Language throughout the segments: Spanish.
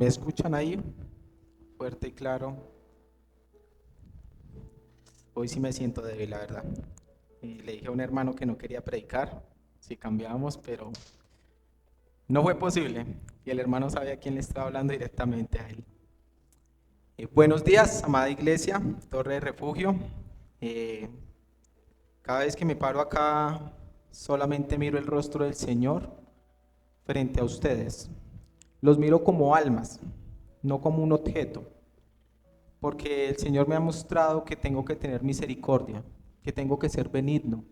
¿Me escuchan ahí? Fuerte y claro. Hoy sí me siento débil, la verdad. Le dije a un hermano que no quería predicar, si cambiábamos, pero no fue posible. Y el hermano sabía a quién le estaba hablando directamente a él. Buenos días, amada iglesia, Torre de Refugio. Eh, Cada vez que me paro acá, solamente miro el rostro del Señor frente a ustedes. Los miro como almas, no como un objeto, porque el Señor me ha mostrado que tengo que tener misericordia, que tengo que ser benigno,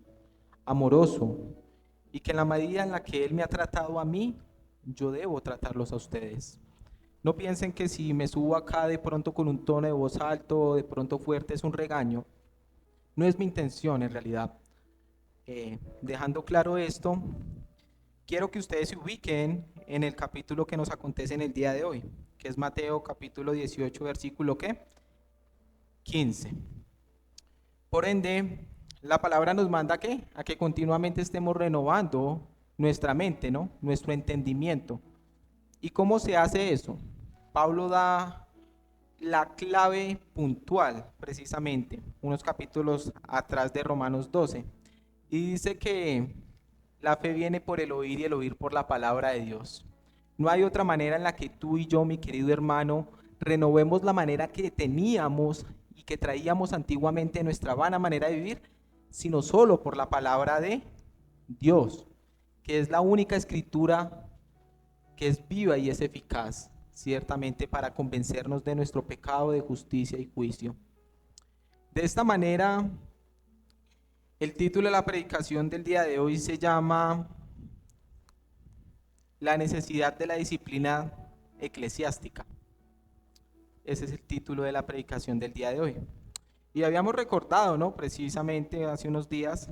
amoroso, y que en la medida en la que Él me ha tratado a mí, yo debo tratarlos a ustedes. No piensen que si me subo acá de pronto con un tono de voz alto o de pronto fuerte es un regaño. No es mi intención en realidad. Dejando claro esto, quiero que ustedes se ubiquen en el capítulo que nos acontece en el día de hoy, que es Mateo capítulo 18, versículo ¿qué? 15. Por ende, la palabra nos manda ¿qué? A que continuamente estemos renovando nuestra mente, ¿no? Nuestro entendimiento. ¿Y cómo se hace eso? Pablo da la clave puntual, precisamente, unos capítulos atrás de Romanos 12. Y dice que la fe viene por el oír y el oír por la palabra de Dios. No hay otra manera en la que tú y yo, mi querido hermano, renovemos la manera que teníamos y que traíamos antiguamente nuestra vana manera de vivir, sino solo por la palabra de Dios, que es la única escritura que es viva y es eficaz, ciertamente para convencernos de nuestro pecado, de justicia y juicio. De esta manera, el título de la predicación del día de hoy se llama La necesidad de la disciplina eclesiástica. Ese es el título de la predicación del día de hoy. Y habíamos recordado, ¿no? Precisamente hace unos días,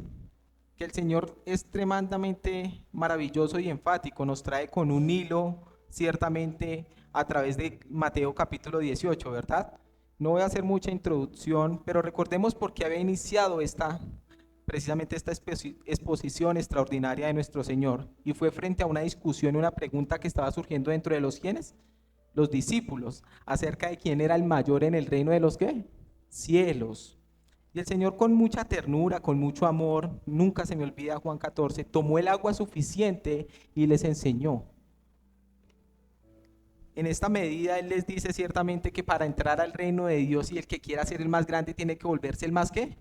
que el Señor es tremendamente maravilloso y enfático. Nos trae con un hilo, ciertamente, a través de Mateo capítulo 18, ¿verdad? No voy a hacer mucha introducción, pero recordemos por qué había iniciado precisamente esta exposición extraordinaria de nuestro Señor. Y fue frente a una discusión, una pregunta que estaba surgiendo dentro de los quienes, los discípulos, acerca de quién era el mayor en el reino de los ¿qué? Cielos. Y el Señor con mucha ternura, con mucho amor, nunca se me olvida Juan 14, tomó el agua suficiente y les enseñó. En esta medida Él les dice ciertamente que para entrar al reino de Dios y el que quiera ser el más grande tiene que volverse el más ¿qué?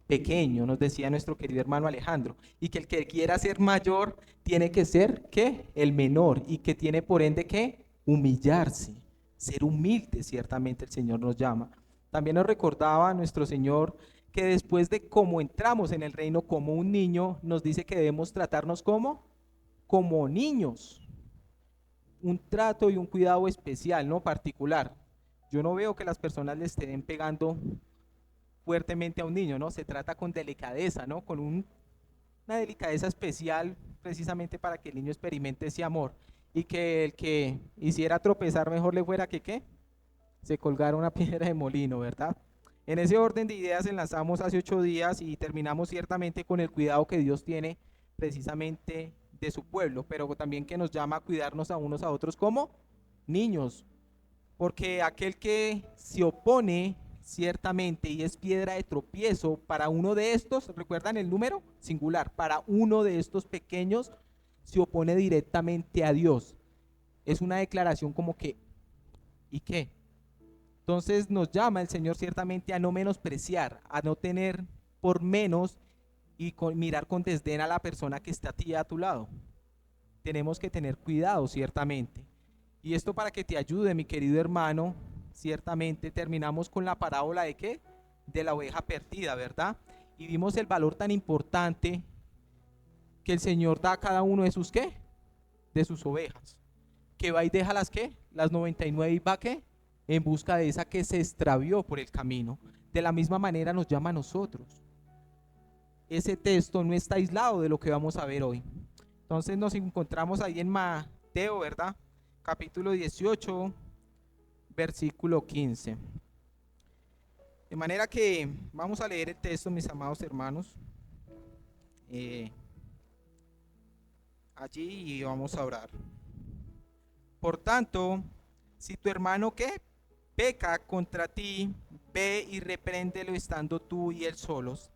Pequeño, nos decía nuestro querido hermano Alejandro. Y que el que quiera ser mayor tiene que ser ¿qué? El menor y que tiene por ende que humillarse, ser humilde, ciertamente el Señor nos llama. También nos recordaba nuestro Señor que después de cómo entramos en el reino como un niño, nos dice que debemos tratarnos como niños, un trato y un cuidado especial, no particular. Yo no veo que las personas le estén pegando fuertemente a un niño, ¿no? Se trata con delicadeza, ¿no? Con una delicadeza especial precisamente para que el niño experimente ese amor y que el que hiciera tropezar mejor le fuera que ¿qué? Se colgara una piedra de molino, ¿verdad? En ese orden de ideas enlazamos hace 8 días y terminamos ciertamente con el cuidado que Dios tiene precisamente de su pueblo, pero también que nos llama a cuidarnos a unos a otros como niños, porque aquel que se opone ciertamente y es piedra de tropiezo para uno de estos, ¿recuerdan el número? Singular, para uno de estos pequeños se opone directamente a Dios. Es una declaración como que, ¿y qué? Entonces nos llama el Señor ciertamente a no menospreciar, a no tener por menos y mirar con desdén a la persona que está a ti a tu lado. Tenemos que tener cuidado ciertamente. Y esto para que te ayude, mi querido hermano, ciertamente terminamos con la parábola de qué? De la oveja perdida, ¿verdad? Y vimos el valor tan importante que el Señor da a cada uno de sus qué? De sus ovejas. Que va y deja las qué? Las 99 y va qué? En busca de esa que se extravió por el camino. De la misma manera nos llama a nosotros. Ese texto no está aislado de lo que vamos a ver hoy. Entonces nos encontramos ahí en Mateo, ¿verdad? Capítulo 18, versículo 15. De manera que vamos a leer el texto, mis amados hermanos, eh, allí y vamos a orar. Por tanto, Si tu hermano ¿qué? Peca contra ti, ve y repréndelo estando tú y él solos.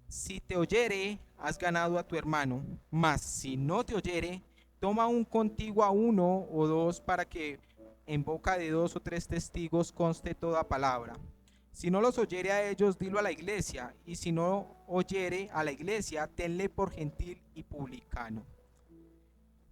Si te oyere, has ganado a tu hermano, mas si no te oyere, toma un contigo a uno o dos para que en boca de dos o tres testigos conste toda palabra. Si no los oyere a ellos, dilo a la iglesia, y si no oyere a la iglesia, tenle por gentil y publicano.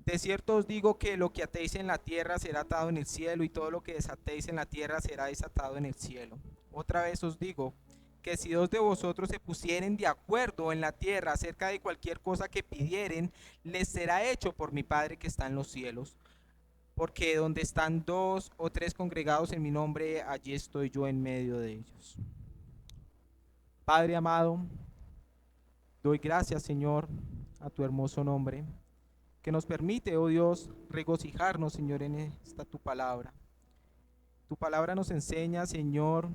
De cierto os digo que lo que atéis en la tierra será atado en el cielo, y todo lo que desatéis en la tierra será desatado en el cielo. Otra vez os digo que si dos de vosotros se pusieren de acuerdo en la tierra acerca de cualquier cosa que pidieren, les será hecho por mi Padre que está en los cielos. Porque donde están dos o tres congregados en mi nombre, allí estoy yo en medio de ellos. Padre amado, doy gracias, Señor, a tu hermoso nombre, que nos permite, oh Dios, regocijarnos, Señor, en esta tu palabra. Tu palabra nos enseña, Señor,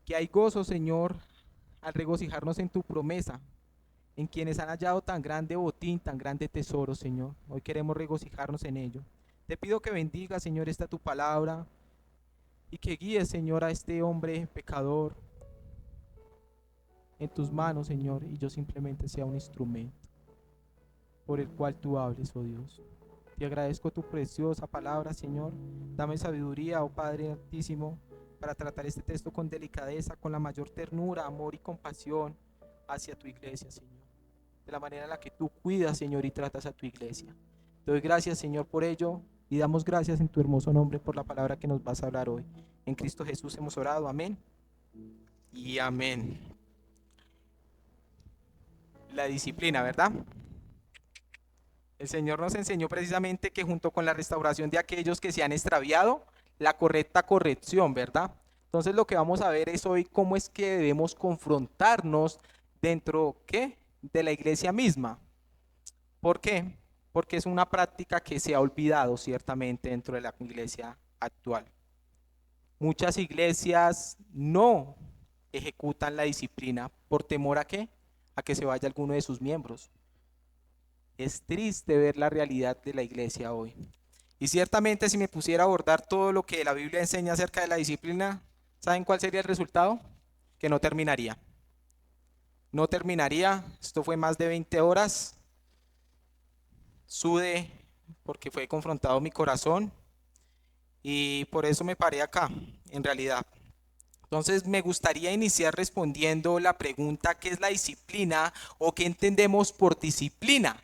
que hay gozo, Señor, al regocijarnos en tu promesa, en quienes han hallado tan grande botín, tan grande tesoro, Señor. Hoy queremos regocijarnos en ello. Te pido que bendiga, Señor, esta tu palabra y que guíes, Señor, a este hombre pecador en tus manos, Señor, y yo simplemente sea un instrumento por el cual tú hables, oh Dios. Te agradezco tu preciosa palabra, Señor. Dame sabiduría, oh Padre Altísimo, para tratar este texto con delicadeza, con la mayor ternura, amor y compasión hacia tu iglesia, Señor. De la manera en la que tú cuidas, Señor, y tratas a tu iglesia. Te doy gracias, Señor, por ello, y damos gracias en tu hermoso nombre por la palabra que nos vas a hablar hoy. En Cristo Jesús hemos orado, amén y amén. La disciplina, ¿verdad? El Señor nos enseñó precisamente que junto con la restauración de aquellos que se han extraviado, la correcta corrección, ¿verdad? Entonces lo que vamos a ver es hoy cómo es que debemos confrontarnos dentro, ¿qué? De la iglesia misma. ¿Por qué? Porque es una práctica que se ha olvidado ciertamente dentro de la iglesia actual. Muchas iglesias no ejecutan la disciplina por temor a qué? A que se vaya alguno de sus miembros. Es triste ver la realidad de la iglesia hoy. Y ciertamente si me pusiera a abordar todo lo que la Biblia enseña acerca de la disciplina, ¿saben cuál sería el resultado? Que no terminaría. No terminaría. Esto fue más de 20 horas. Sudé porque fue confrontado mi corazón y por eso me paré acá, en realidad. Entonces me gustaría iniciar respondiendo la pregunta: ¿qué es la disciplina o qué entendemos por disciplina?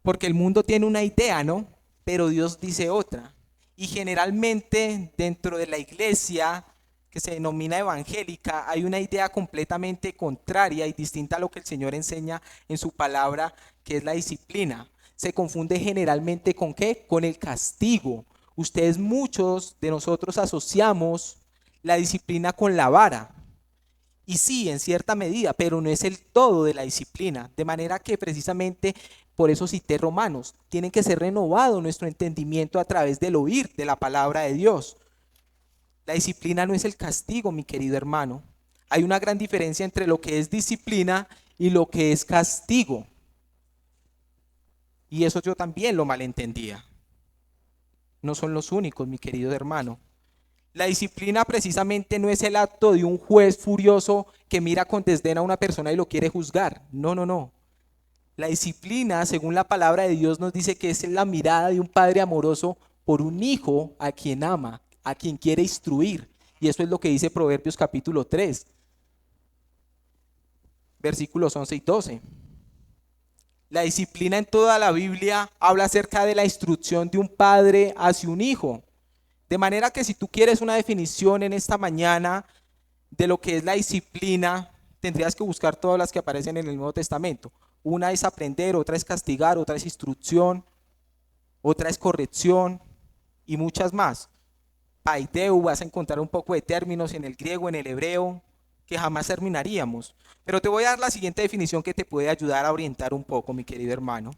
Porque el mundo tiene una idea, ¿no? Pero Dios dice otra. Y generalmente dentro de la iglesia que se denomina evangélica hay una idea completamente contraria y distinta a lo que el Señor enseña en su palabra, que es la disciplina. Se confunde generalmente ¿con qué? Con el castigo. Ustedes, muchos de nosotros, asociamos la disciplina con la vara. Y sí, en cierta medida, pero no es el todo de la disciplina. De manera que precisamente por eso cité Romanos. Tiene que ser renovado nuestro entendimiento a través del oír de la palabra de Dios. La disciplina no es el castigo, mi querido hermano. Hay una gran diferencia entre lo que es disciplina y lo que es castigo. Y eso yo también lo malentendía. No son los únicos, mi querido hermano. La disciplina precisamente no es el acto de un juez furioso que mira con desdén a una persona y lo quiere juzgar. No, no, no. La disciplina, según la palabra de Dios, nos dice que es la mirada de un padre amoroso por un hijo a quien ama, a quien quiere instruir. Y eso es lo que dice Proverbios capítulo 3, versículos 11 y 12. La disciplina en toda la Biblia habla acerca de la instrucción de un padre hacia un hijo. De manera que si tú quieres una definición en esta mañana de lo que es la disciplina, tendrías que buscar todas las que aparecen en el Nuevo Testamento. Una es aprender, otra es castigar, otra es instrucción, otra es corrección y muchas más. Paideu, vas a encontrar un poco de términos en el griego, en el hebreo, que jamás terminaríamos. Pero te voy a dar la siguiente definición que te puede ayudar a orientar un poco, mi querido hermano.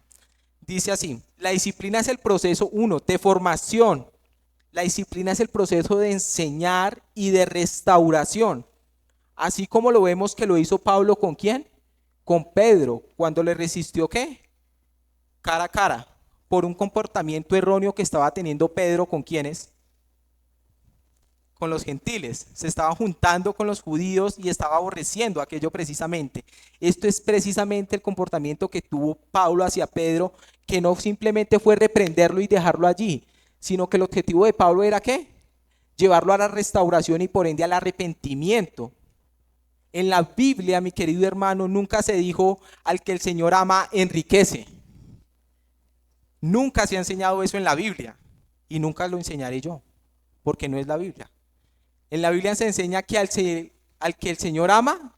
Dice así: la disciplina es el proceso, de formación. La disciplina es el proceso de enseñar y de restauración. Así como lo vemos que lo hizo Pablo ¿con quién? Con Pedro, cuando le resistió ¿qué? Cara a cara. por un comportamiento erróneo que estaba teniendo Pedro. ¿Con quiénes? Con los gentiles. Se estaba juntando con los judíos y estaba aborreciendo aquello precisamente. Esto es precisamente el comportamiento que tuvo Pablo hacia Pedro, que no simplemente fue reprenderlo y dejarlo allí, sino que el objetivo de Pablo era ¿qué? Llevarlo a la restauración y por ende al arrepentimiento. En la Biblia, mi querido hermano, nunca se dijo al que el Señor ama enriquece. Nunca se ha enseñado eso en la Biblia y nunca lo enseñaré yo, porque no es la Biblia. En la Biblia se enseña que al que el Señor ama,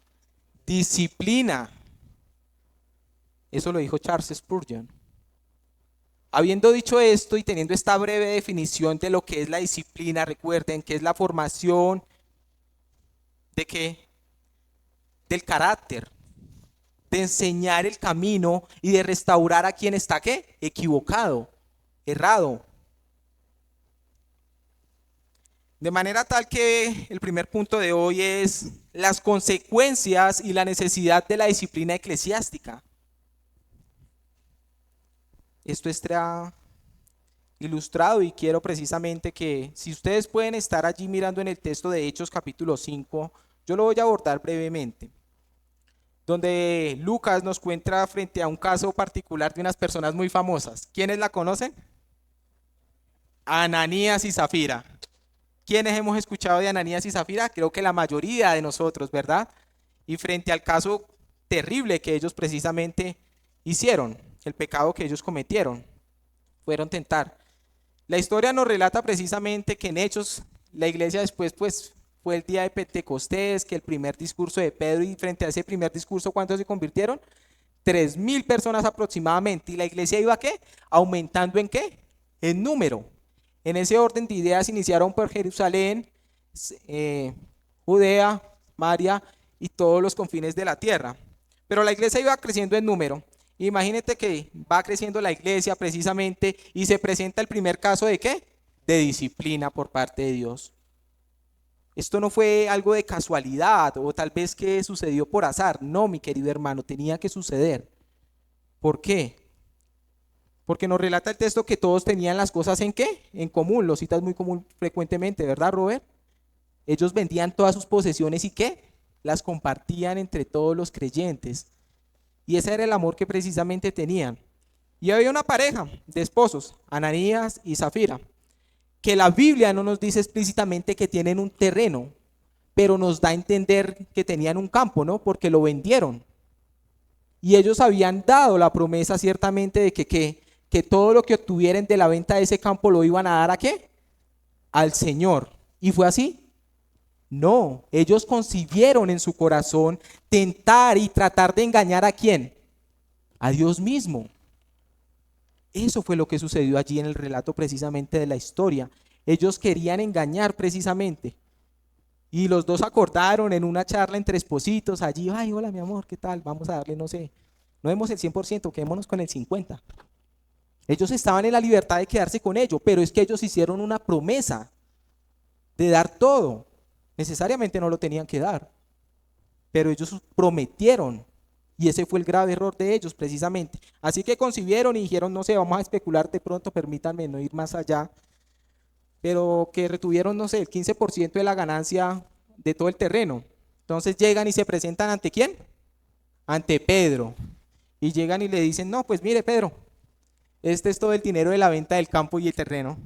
disciplina. Eso lo dijo Charles Spurgeon. Habiendo dicho esto y teniendo esta breve definición de lo que es la disciplina, recuerden que es la formación de qué, del carácter, de enseñar el camino y de restaurar a quien está ¿qué? Equivocado, errado. De manera tal que el primer punto de hoy es las consecuencias y la necesidad de la disciplina eclesiástica. Esto está ilustrado y quiero precisamente que si ustedes pueden estar allí mirando en el texto de Hechos capítulo 5, yo lo voy a abordar brevemente, donde Lucas nos cuenta frente a un caso particular de unas personas muy famosas. ¿Quiénes la conocen? Ananías y Zafira. ¿Quiénes hemos escuchado de Ananías y Zafira? Creo que la mayoría de nosotros, ¿verdad? Y frente al caso terrible que ellos precisamente hicieron, el pecado que ellos cometieron, fueron tentar. La historia nos relata precisamente que en Hechos, la iglesia después pues fue el día de Pentecostés, que el primer discurso de Pedro, y frente a ese primer discurso, ¿cuántos se convirtieron? 3,000 personas aproximadamente, y la iglesia iba ¿qué? Aumentando ¿en qué? En número. En ese orden de ideas iniciaron por Jerusalén, Judea, María y todos los confines de la tierra. Pero la iglesia iba creciendo en número. Imagínate que va creciendo la iglesia precisamente y se presenta el primer caso de ¿qué? De disciplina por parte de Dios. Esto no fue algo de casualidad o tal vez que sucedió por azar. No, mi querido hermano, tenía que suceder. ¿Por qué? Porque nos relata el texto que todos tenían las cosas ¿en qué? En común, lo citas muy común frecuentemente, ¿verdad, Robert? Ellos vendían todas sus posesiones y ¿qué? Las compartían entre todos los creyentes. Y ese era el amor que precisamente tenían. Y había una pareja de esposos, Ananías y Zafira, que la Biblia no nos dice explícitamente que tienen un terreno, pero nos da a entender que tenían un campo, ¿no? Porque lo vendieron. Y ellos habían dado la promesa ciertamente de que todo lo que obtuvieran de la venta de ese campo lo iban a dar ¿a qué? Al Señor. ¿Y fue así? No, ellos concibieron en su corazón tentar y tratar de engañar ¿a quién? A Dios mismo. Eso fue lo que sucedió allí en el relato precisamente de la historia. Ellos querían engañar precisamente. Y los dos acordaron en una charla entre espositos allí, ay, hola mi amor, ¿qué tal? Vamos a darle, no sé, no demos el 100%, quedémonos con el 50%. Ellos estaban en la libertad de quedarse con ello, pero es que ellos hicieron una promesa de dar todo. Necesariamente no lo tenían que dar, pero ellos prometieron y ese fue el grave error de ellos precisamente. Así que concibieron y dijeron, no sé, vamos a especular de pronto, permítanme no ir más allá, pero que retuvieron, no sé, el 15% de la ganancia de todo el terreno. Entonces llegan y se presentan ¿ante quién? Ante Pedro. Y llegan y le dicen, no, pues mire Pedro, este es todo el dinero de la venta del campo y el terreno.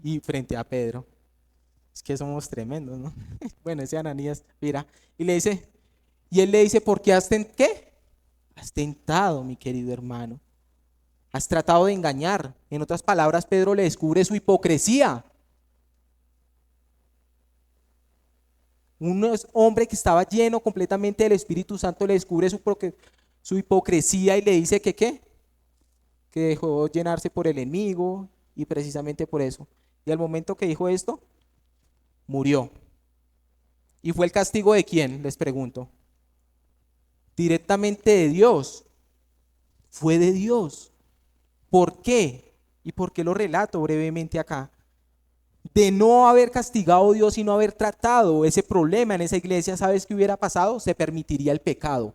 Y frente a Pedro, es que somos tremendos, ¿no? Bueno, ese Ananías, mira, y le dice, y él le dice, ¿por qué ¿qué? Has tentado, mi querido hermano. Has tratado de engañar. En otras palabras, Pedro le descubre su hipocresía. Un hombre que estaba lleno completamente del Espíritu Santo le descubre su hipocresía y le dice que ¿qué? Que dejó llenarse por el enemigo y precisamente por eso. Y al momento que dijo esto, murió. ¿Y fue el castigo de quién? Les pregunto. Directamente de Dios. Fue de Dios. ¿Por qué? ¿Y por qué lo relato brevemente acá? De no haber castigado a Dios y no haber tratado ese problema en esa iglesia, ¿sabes qué hubiera pasado? Se permitiría el pecado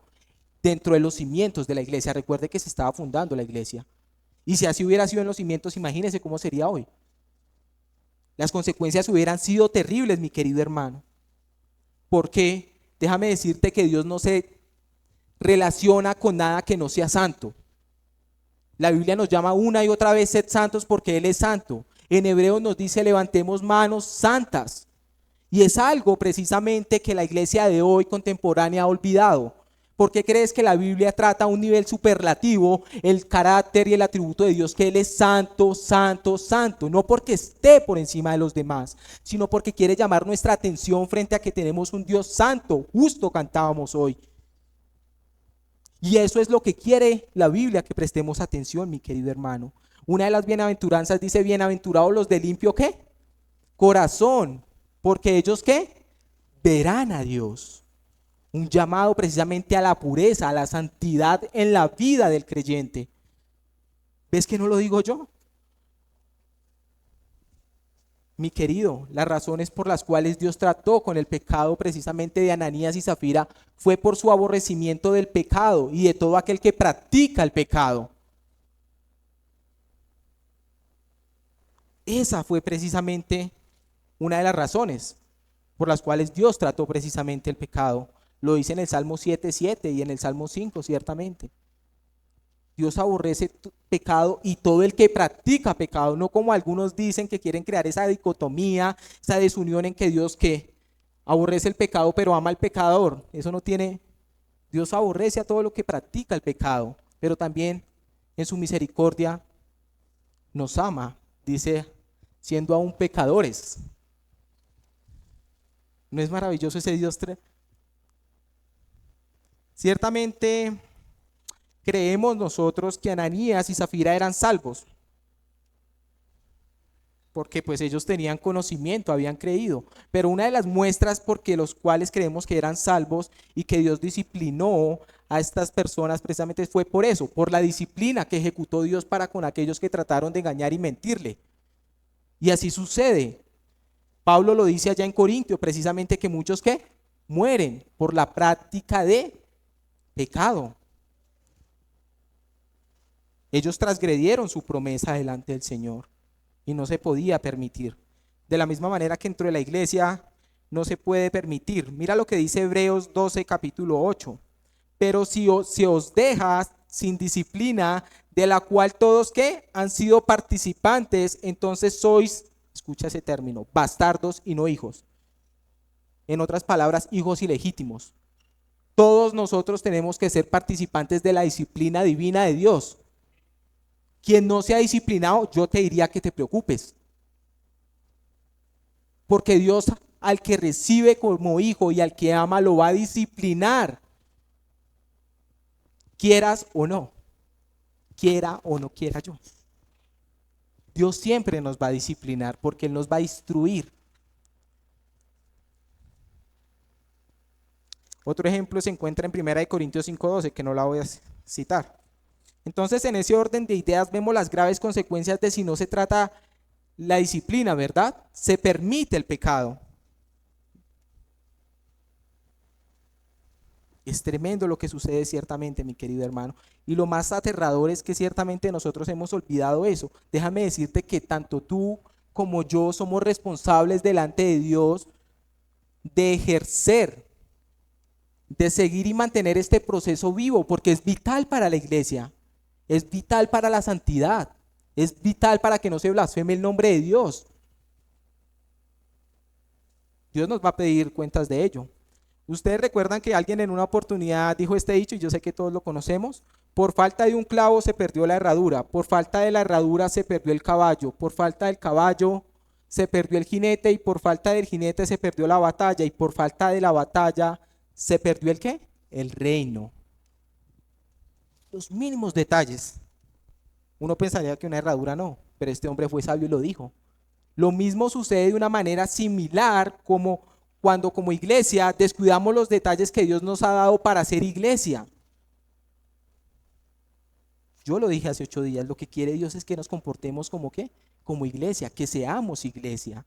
dentro de los cimientos de la iglesia. Recuerde que se estaba fundando la iglesia. Y si así hubiera sido en los cimientos, imagínese cómo sería hoy. Las consecuencias hubieran sido terribles, mi querido hermano. Porque déjame decirte que Dios no se relaciona con nada que no sea santo. La Biblia nos llama una y otra vez sed santos porque Él es santo. En Hebreos nos dice levantemos manos santas. Y es algo precisamente que la iglesia de hoy contemporánea ha olvidado. ¿Por qué crees que la Biblia trata a un nivel superlativo el carácter y el atributo de Dios, que Él es santo, santo, santo? No porque esté por encima de los demás, sino porque quiere llamar nuestra atención frente a que tenemos un Dios santo. Justo cantábamos hoy. Y eso es lo que quiere la Biblia, que prestemos atención, mi querido hermano. Una de las bienaventuranzas dice, bienaventurados los de limpio, ¿qué? Corazón, porque ellos, ¿qué? Verán a Dios. Un llamado precisamente a la pureza, a la santidad en la vida del creyente. ¿Ves que no lo digo yo? Mi querido, las razones por las cuales Dios trató con el pecado precisamente de Ananías y Zafira fue por su aborrecimiento del pecado y de todo aquel que practica el pecado. Esa fue precisamente una de las razones por las cuales Dios trató precisamente el pecado. Lo dice en el Salmo 7:7 y en el Salmo 5, ciertamente. Dios aborrece pecado y todo el que practica pecado, no como algunos dicen que quieren crear esa dicotomía, esa desunión en que Dios que aborrece el pecado pero ama al pecador. Eso no tiene, Dios aborrece a todo lo que practica el pecado, pero también en su misericordia nos ama, dice, siendo aún pecadores. ¿No es maravilloso ese Dios? Ciertamente creemos nosotros que Ananías y Zafira eran salvos, porque pues ellos tenían conocimiento, habían creído, pero una de las muestras porque los cuales creemos que eran salvos y que Dios disciplinó a estas personas precisamente fue por eso, por la disciplina que ejecutó Dios para con aquellos que trataron de engañar y mentirle. Y así sucede. Pablo lo dice allá en Corintio, precisamente que muchos que mueren por la práctica de pecado. Ellos transgredieron su promesa delante del Señor y no se podía permitir. De la misma manera que dentro de la iglesia no se puede permitir. Mira lo que dice Hebreos 12, capítulo 8. Pero si os deja sin disciplina, de la cual todos que han sido participantes, entonces sois, escucha ese término, bastardos y no hijos. En otras palabras, hijos ilegítimos. Todos nosotros tenemos que ser participantes de la disciplina divina de Dios. Quien no se ha disciplinado, yo te diría que te preocupes. Porque Dios al que recibe como hijo y al que ama lo va a disciplinar. Quieras o no. Quiera o no quiera yo. Dios siempre nos va a disciplinar porque Él nos va a instruir. Otro ejemplo se encuentra en 1 Corintios 5:12, que no la voy a citar. Entonces, en ese orden de ideas vemos las graves consecuencias de si no se trata la disciplina, ¿verdad? Se permite el pecado. Es tremendo lo que sucede ciertamente, mi querido hermano. Y lo más aterrador es que ciertamente nosotros hemos olvidado eso. Déjame decirte que tanto tú como yo somos responsables delante de Dios de ejercer, de seguir y mantener este proceso vivo, porque es vital para la iglesia. Es vital para la santidad. Es vital para que no se blasfeme el nombre de Dios. Dios nos va a pedir cuentas de ello. Ustedes recuerdan que alguien en una oportunidad dijo este dicho, y yo sé que todos lo conocemos: por falta de un clavo se perdió la herradura, por falta de la herradura se perdió el caballo, por falta del caballo se perdió el jinete, y por falta del jinete se perdió la batalla, y por falta de la batalla se perdió ¿el qué? El reino. Los mínimos detalles. Uno pensaría que una herradura no, pero este hombre fue sabio y lo dijo. Lo mismo sucede de una manera similar como cuando como iglesia descuidamos los detalles que Dios nos ha dado para ser iglesia. Yo lo dije hace 8 días, lo que quiere Dios es que nos comportemos como ¿qué? Como iglesia, que seamos iglesia.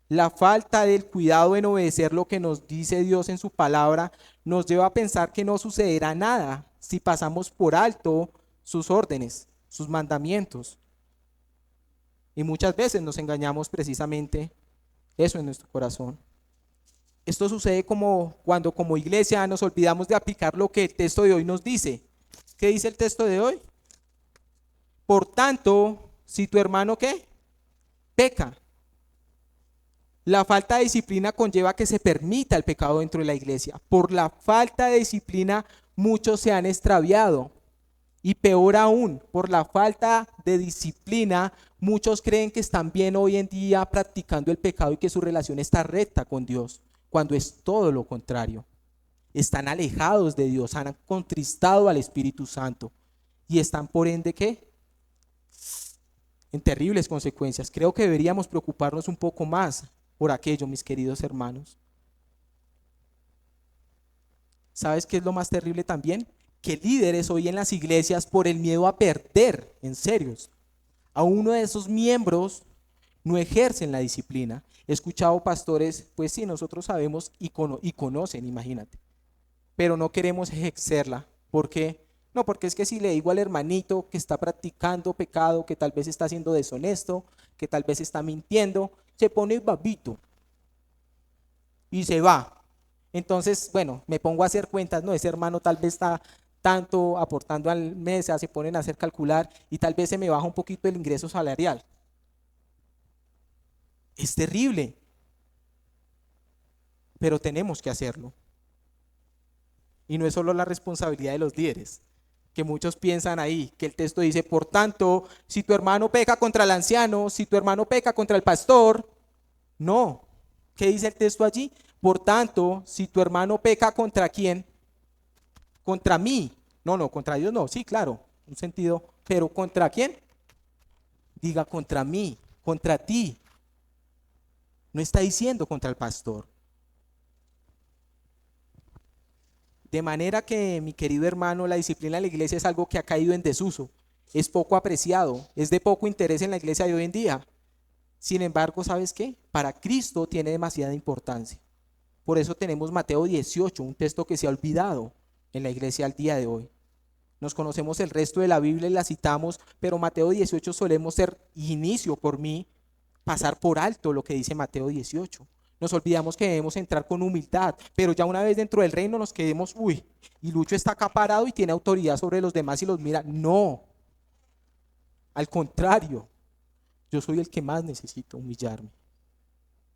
La falta del cuidado en obedecer lo que nos dice Dios en su palabra nos lleva a pensar que no sucederá nada si pasamos por alto sus órdenes, sus mandamientos. Y muchas veces nos engañamos precisamente eso en nuestro corazón. Esto sucede como cuando como iglesia nos olvidamos de aplicar lo que el texto de hoy nos dice. ¿Qué dice el texto de hoy? Por tanto, si tu hermano ¿qué? Peca. La falta de disciplina conlleva que se permita el pecado dentro de la iglesia. Por la falta de disciplina muchos se han extraviado. Y peor aún, por la falta de disciplina, muchos creen que están bien hoy en día practicando el pecado y que su relación está recta con Dios, cuando es todo lo contrario. Están alejados de Dios, han contristado al Espíritu Santo y están por ende ¿qué? En terribles consecuencias. Creo que deberíamos preocuparnos un poco más por aquello, mis queridos hermanos. ¿Sabes qué es lo más terrible también? Que líderes hoy en las iglesias, por el miedo a perder, en serio, a uno de esos miembros, no ejercen la disciplina. He escuchado pastores, pues sí, nosotros sabemos y conocen, imagínate, pero no queremos ejercerla. ¿Por qué? No, porque es que si le digo al hermanito que está practicando pecado, que tal vez está siendo deshonesto, que tal vez está mintiendo, se pone babito y se va. Entonces, bueno, me pongo a hacer cuentas, no, ese hermano tal vez está tanto aportando al mes, se ponen a hacer calcular y tal vez se me baja un poquito el ingreso salarial. Es terrible, pero tenemos que hacerlo. Y no es solo la responsabilidad de los líderes, que muchos piensan ahí, que el texto dice, por tanto, si tu hermano peca contra el anciano, si tu hermano peca contra el pastor, no. ¿Qué dice el texto allí? Por tanto, si tu hermano peca contra quién, contra mí, no, contra Dios no, sí, claro, un sentido, pero ¿contra quién? Diga contra mí, contra ti. No está diciendo contra el pastor. De manera que, mi querido hermano, la disciplina de la iglesia es algo que ha caído en desuso, es poco apreciado, es de poco interés en la iglesia de hoy en día. Sin embargo, ¿sabes qué? Para Cristo tiene demasiada importancia. Por eso tenemos Mateo 18, un texto que se ha olvidado en la iglesia al día de hoy. Nos conocemos el resto de la Biblia y la citamos, pero Mateo 18 solemos ser inicio por mí, pasar por alto lo que dice Mateo 18. Nos olvidamos que debemos entrar con humildad, pero ya una vez dentro del reino nos quedemos, y Lucho está acá parado y tiene autoridad sobre los demás y los mira. No, al contrario, yo soy el que más necesito humillarme.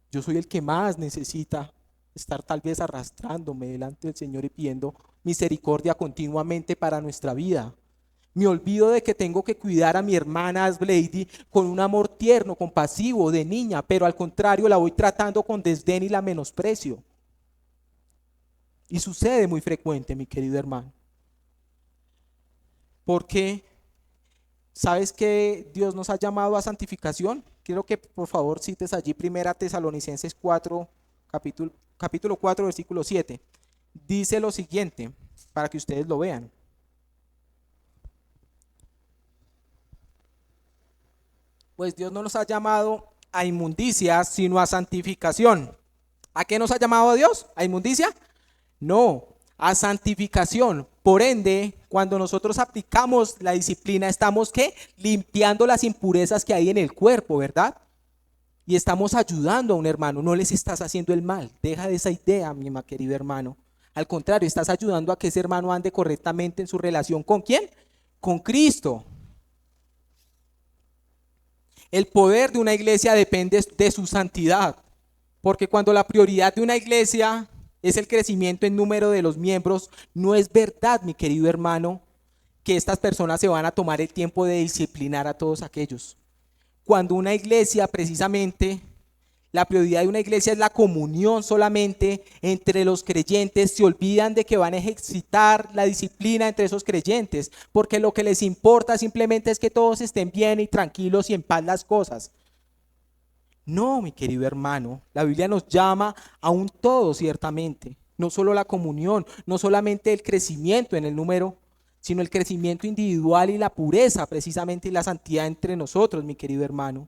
Yo soy el que más necesita estar tal vez arrastrándome delante del Señor y pidiendo misericordia continuamente para nuestra vida. Me olvido de que tengo que cuidar a mi hermana Asblady con un amor tierno, compasivo, de niña, pero al contrario la voy tratando con desdén y la menosprecio. Y sucede muy frecuente, mi querido hermano. Porque, ¿sabes que Dios nos ha llamado a santificación? Quiero que por favor cites allí 1 Tesalonicenses 4, capítulo 4, versículo 7. Dice lo siguiente, para que ustedes lo vean. Pues Dios no nos ha llamado a inmundicia, sino a santificación. ¿A qué nos ha llamado Dios? ¿A inmundicia? No, a santificación. Por ende, cuando nosotros aplicamos la disciplina, estamos ¿qué? Limpiando las impurezas que hay en el cuerpo, ¿verdad? Y estamos ayudando a un hermano, no les estás haciendo el mal. Deja de esa idea, mi querido hermano. Al contrario, estás ayudando a que ese hermano ande correctamente en su relación ¿con quién? Con Cristo. El poder de una iglesia depende de su santidad, porque cuando la prioridad de una iglesia es el crecimiento en número de los miembros, no es verdad, mi querido hermano, que estas personas se van a tomar el tiempo de disciplinar a todos aquellos. Cuando una iglesia, precisamente, la prioridad de una iglesia es la comunión solamente entre los creyentes, se olvidan de que van a ejercitar la disciplina entre esos creyentes, porque lo que les importa simplemente es que todos estén bien y tranquilos y en paz las cosas. No, mi querido hermano, la Biblia nos llama a un todo, ciertamente, no solo la comunión, no solamente el crecimiento en el número, sino el crecimiento individual y la pureza, precisamente, y la santidad entre nosotros, mi querido hermano.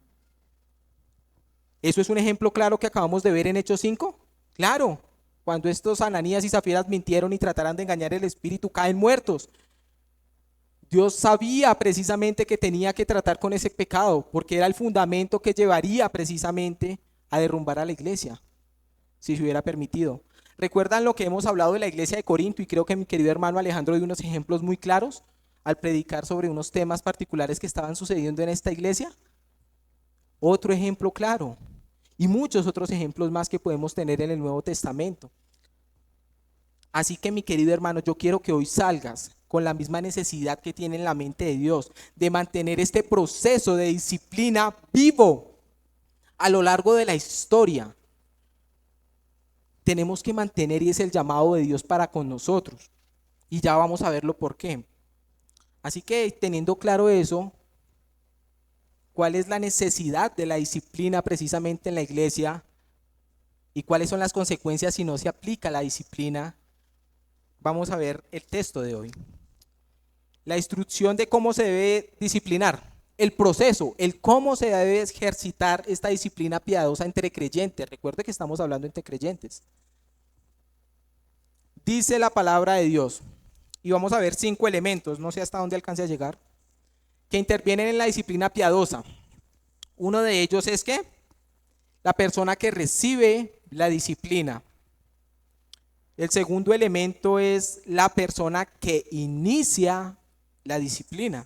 ¿Eso es un ejemplo claro que acabamos de ver en Hechos 5? Claro, cuando estos Ananías y Zafiras mintieron y trataran de engañar el espíritu, caen muertos. Dios sabía precisamente que tenía que tratar con ese pecado, porque era el fundamento que llevaría precisamente a derrumbar a la iglesia, si se hubiera permitido. ¿Recuerdan lo que hemos hablado de la iglesia de Corinto? Y creo que mi querido hermano Alejandro dio unos ejemplos muy claros al predicar sobre unos temas particulares que estaban sucediendo en esta iglesia. Otro ejemplo claro, y muchos otros ejemplos más que podemos tener en el Nuevo Testamento. Así que mi querido hermano, yo quiero que hoy salgas con la misma necesidad que tiene en la mente de Dios, de mantener este proceso de disciplina vivo a lo largo de la historia. Tenemos que mantener, y es el llamado de Dios para con nosotros. Y ya vamos a verlo por qué. Así que teniendo claro eso, ¿cuál es la necesidad de la disciplina precisamente en la iglesia? ¿Y cuáles son las consecuencias si no se aplica la disciplina? Vamos a ver el texto de hoy. La instrucción de cómo se debe disciplinar, el proceso, el cómo se debe ejercitar esta disciplina piadosa entre creyentes. Recuerde que estamos hablando entre creyentes. Dice la palabra de Dios, y vamos a ver 5 elementos, no sé hasta dónde alcance a llegar, que intervienen en la disciplina piadosa. Uno de ellos es que la persona que recibe la disciplina. El segundo elemento es la persona que inicia la disciplina.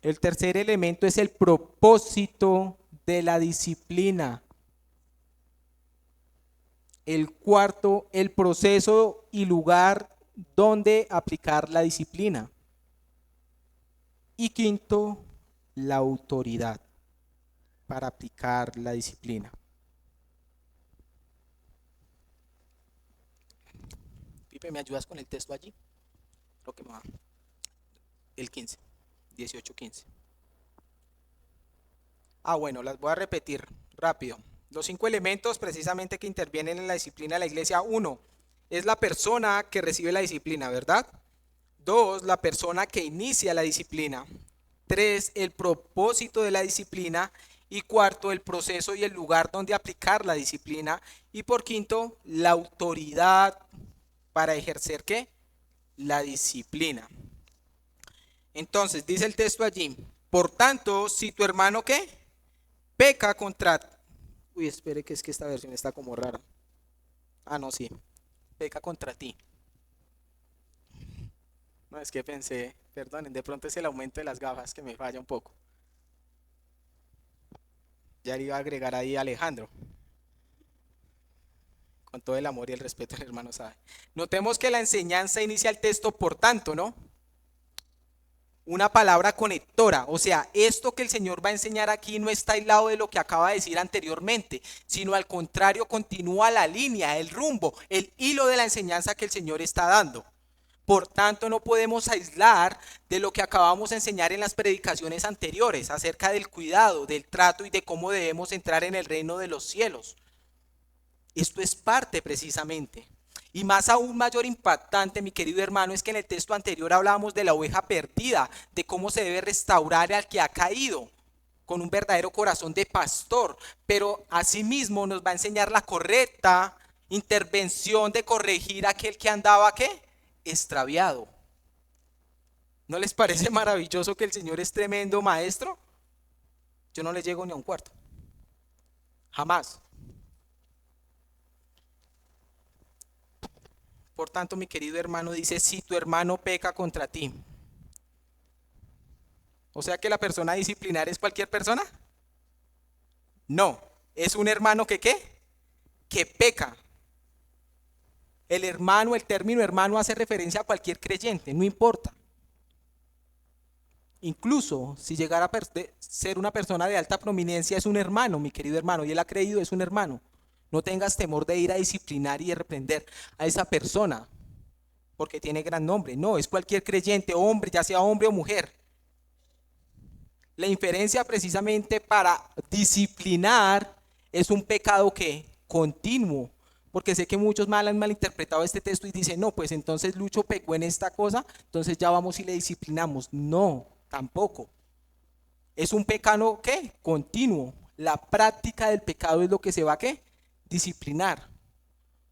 El tercer elemento es el propósito de la disciplina. El cuarto, el proceso y lugar donde aplicar la disciplina. Y quinto, la autoridad para aplicar la disciplina. Pipe, ¿me ayudas con el texto allí? Creo que me va. El 15, 18:15. Bueno, las voy a repetir rápido. Los 5 elementos precisamente que intervienen en la disciplina de la iglesia. 1, es la persona que recibe la disciplina, ¿verdad? 2, la persona que inicia la disciplina. 3, el propósito de la disciplina. Y 4, el proceso y el lugar donde aplicar la disciplina. Y por quinto, la autoridad para ejercer ¿qué? La disciplina. Entonces, dice el texto allí, por tanto, si tu hermano ¿qué? Peca contra... Uy, espere que es que esta versión está como rara. No, sí. Peca contra ti. No, es que pensé, perdonen, de pronto es el aumento de las gafas que me falla un poco. Ya le iba a agregar ahí a Alejandro. Con todo el amor y el respeto, el hermano sabe. Notemos que la enseñanza inicia el texto por tanto, ¿no? Una palabra conectora, o sea, esto que el Señor va a enseñar aquí no está aislado de lo que acaba de decir anteriormente, sino al contrario continúa la línea, el rumbo, el hilo de la enseñanza que el Señor está dando. Por tanto, no podemos aislar de lo que acabamos de enseñar en las predicaciones anteriores acerca del cuidado, del trato y de cómo debemos entrar en el reino de los cielos. Esto es parte precisamente. Y más aún mayor impactante, mi querido hermano, es que en el texto anterior hablábamos de la oveja perdida, de cómo se debe restaurar al que ha caído con un verdadero corazón de pastor, pero asimismo nos va a enseñar la correcta intervención de corregir a aquel que andaba ¿qué? Extraviado. ¿No les parece maravilloso que el Señor es tremendo maestro? Yo no le llego ni a un cuarto. Jamás. Por tanto, mi querido hermano dice, si tu hermano peca contra ti. O sea que la persona disciplinar es cualquier persona. No, es un hermano que ¿qué? Que peca. El hermano, el término hermano hace referencia a cualquier creyente, no importa. Incluso si llegara a ser una persona de alta prominencia, es un hermano, mi querido hermano, y él ha creído, es un hermano. No tengas temor de ir a disciplinar y de reprender a esa persona porque tiene gran nombre. No, es cualquier creyente, hombre, ya sea hombre o mujer. La inferencia precisamente para disciplinar es un pecado que continuo, porque sé que muchos han malinterpretado este texto y dicen, no, pues entonces Lucho pecó en esta cosa, entonces ya vamos y le disciplinamos. No, tampoco. Es un pecado ¿qué? Continuo. La práctica del pecado es lo que se va ¿qué? Disciplinar.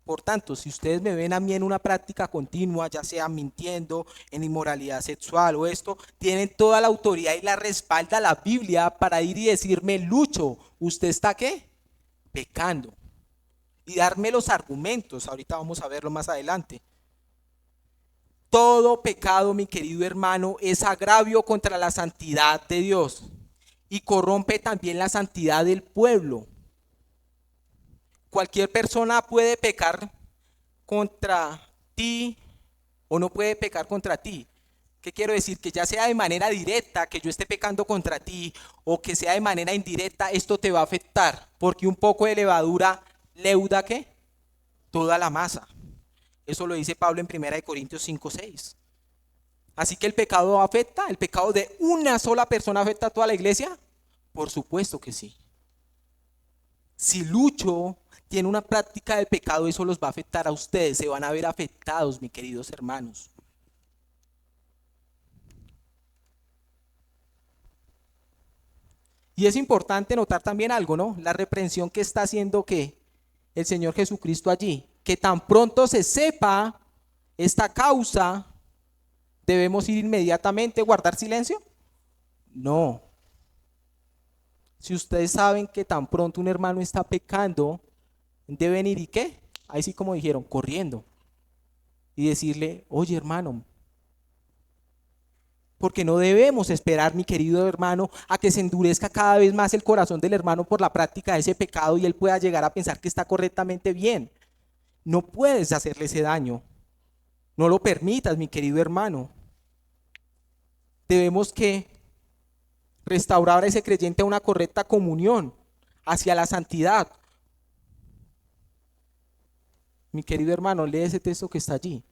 Por tanto, si ustedes me ven a mí en una práctica continua, ya sea mintiendo, en inmoralidad sexual o esto, tienen toda la autoridad y la respalda la Biblia para ir y decirme, Lucho, ¿usted está qué? Pecando. Y darme los argumentos, ahorita vamos a verlo más adelante. Todo pecado, mi querido hermano, es agravio contra la santidad de Dios y corrompe también la santidad del pueblo. Cualquier persona puede pecar contra ti o no puede pecar contra ti. ¿Qué quiero decir? Que ya sea de manera directa, que yo esté pecando contra ti, o que sea de manera indirecta, esto te va a afectar, porque un poco de levadura leuda ¿qué? Toda la masa. Eso lo dice Pablo en 1 Corintios 5:6. Así que el pecado afecta, el pecado de una sola persona afecta a toda la iglesia. Por supuesto que sí. Si Lucho tiene una práctica de pecado, eso los va a afectar a ustedes, se van a ver afectados, mis queridos hermanos. Y es importante notar también algo, ¿no? La reprensión que está haciendo que el Señor Jesucristo allí, que tan pronto se sepa esta causa, ¿debemos ir inmediatamente a guardar silencio? No. Si ustedes saben que tan pronto un hermano está pecando, deben ir y qué, ahí sí como dijeron, corriendo y decirle, oye hermano, porque no debemos esperar, mi querido hermano, a que se endurezca cada vez más el corazón del hermano por la práctica de ese pecado y él pueda llegar a pensar que está correctamente bien. No puedes hacerle ese daño, no lo permitas, mi querido hermano. Debemos que restaurar a ese creyente a una correcta comunión hacia la santidad. Mi querido hermano, lee ese texto que está allí.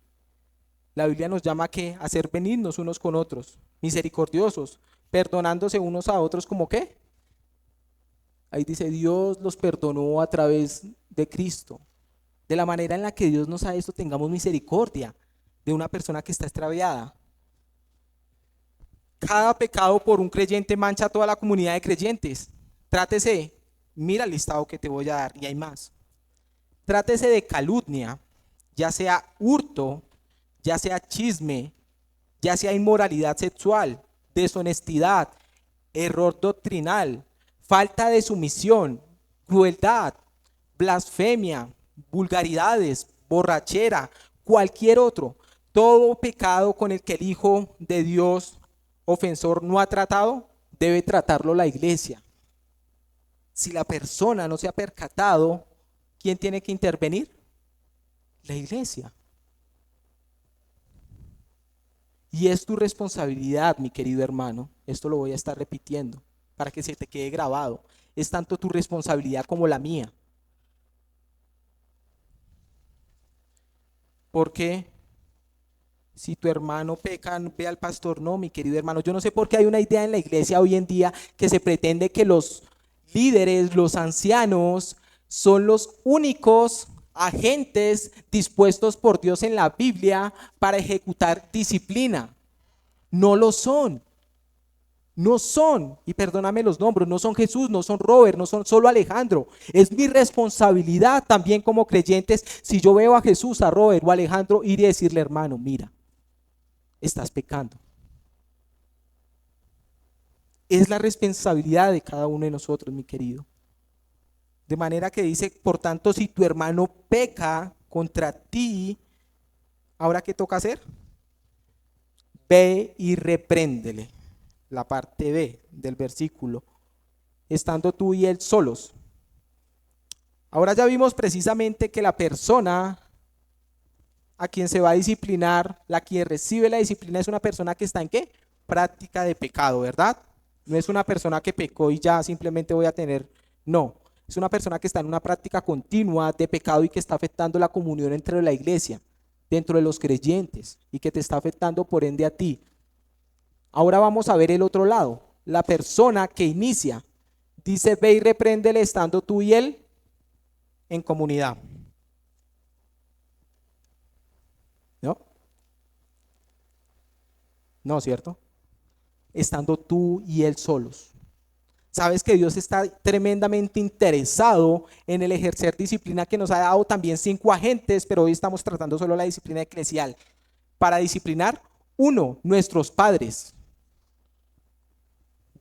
La Biblia nos llama a ser benignos unos con otros, misericordiosos, perdonándose unos a otros como qué. Ahí dice, Dios los perdonó a través de Cristo. De la manera en la que Dios nos ha hecho, tengamos misericordia de una persona que está extraviada. Cada pecado por un creyente mancha a toda la comunidad de creyentes. Trátese, mira el listado que te voy a dar y hay más. Trátese de calumnia, ya sea hurto, ya sea chisme, ya sea inmoralidad sexual, deshonestidad, error doctrinal, falta de sumisión, crueldad, blasfemia, vulgaridades, borrachera, cualquier otro, todo pecado con el que el Hijo de Dios ofensor no ha tratado, debe tratarlo la iglesia. Si la persona no se ha percatado, ¿quién tiene que intervenir? La iglesia. Y es tu responsabilidad, mi querido hermano, esto lo voy a estar repitiendo para que se te quede grabado. Es tanto tu responsabilidad como la mía. Porque si tu hermano peca, ve al pastor. No, mi querido hermano, yo no sé por qué hay una idea en la iglesia hoy en día que se pretende que los líderes, los ancianos, son los únicos agentes dispuestos por Dios en la Biblia para ejecutar disciplina. No lo son. No son, y perdóname los nombres, no son Jesús, no son Robert, no son solo Alejandro. Es mi responsabilidad también como creyentes, si yo veo a Jesús, a Robert o a Alejandro, ir y decirle, hermano, mira, estás pecando. Es la responsabilidad de cada uno de nosotros, mi querido. De manera que dice, por tanto, si tu hermano peca contra ti, ¿ahora qué toca hacer? Ve y repréndele. La parte B del versículo. Estando tú y él solos. Ahora ya vimos precisamente que la persona a quien se va a disciplinar, la quien recibe la disciplina es una persona que está en ¿qué? Práctica de pecado, ¿verdad? No es una persona que pecó y ya simplemente voy a tener, no. Es una persona que está en una práctica continua de pecado y que está afectando la comunión entre la iglesia, dentro de los creyentes y que te está afectando por ende a ti. Ahora vamos a ver el otro lado, la persona que inicia. Dice, ve y repréndele estando tú y él en comunidad. ¿No? No, ¿cierto? Estando tú y él solos. Sabes que Dios está tremendamente interesado en el ejercer disciplina, que nos ha dado también 5 agentes, pero hoy estamos tratando solo la disciplina eclesial. Para disciplinar, 1, nuestros padres.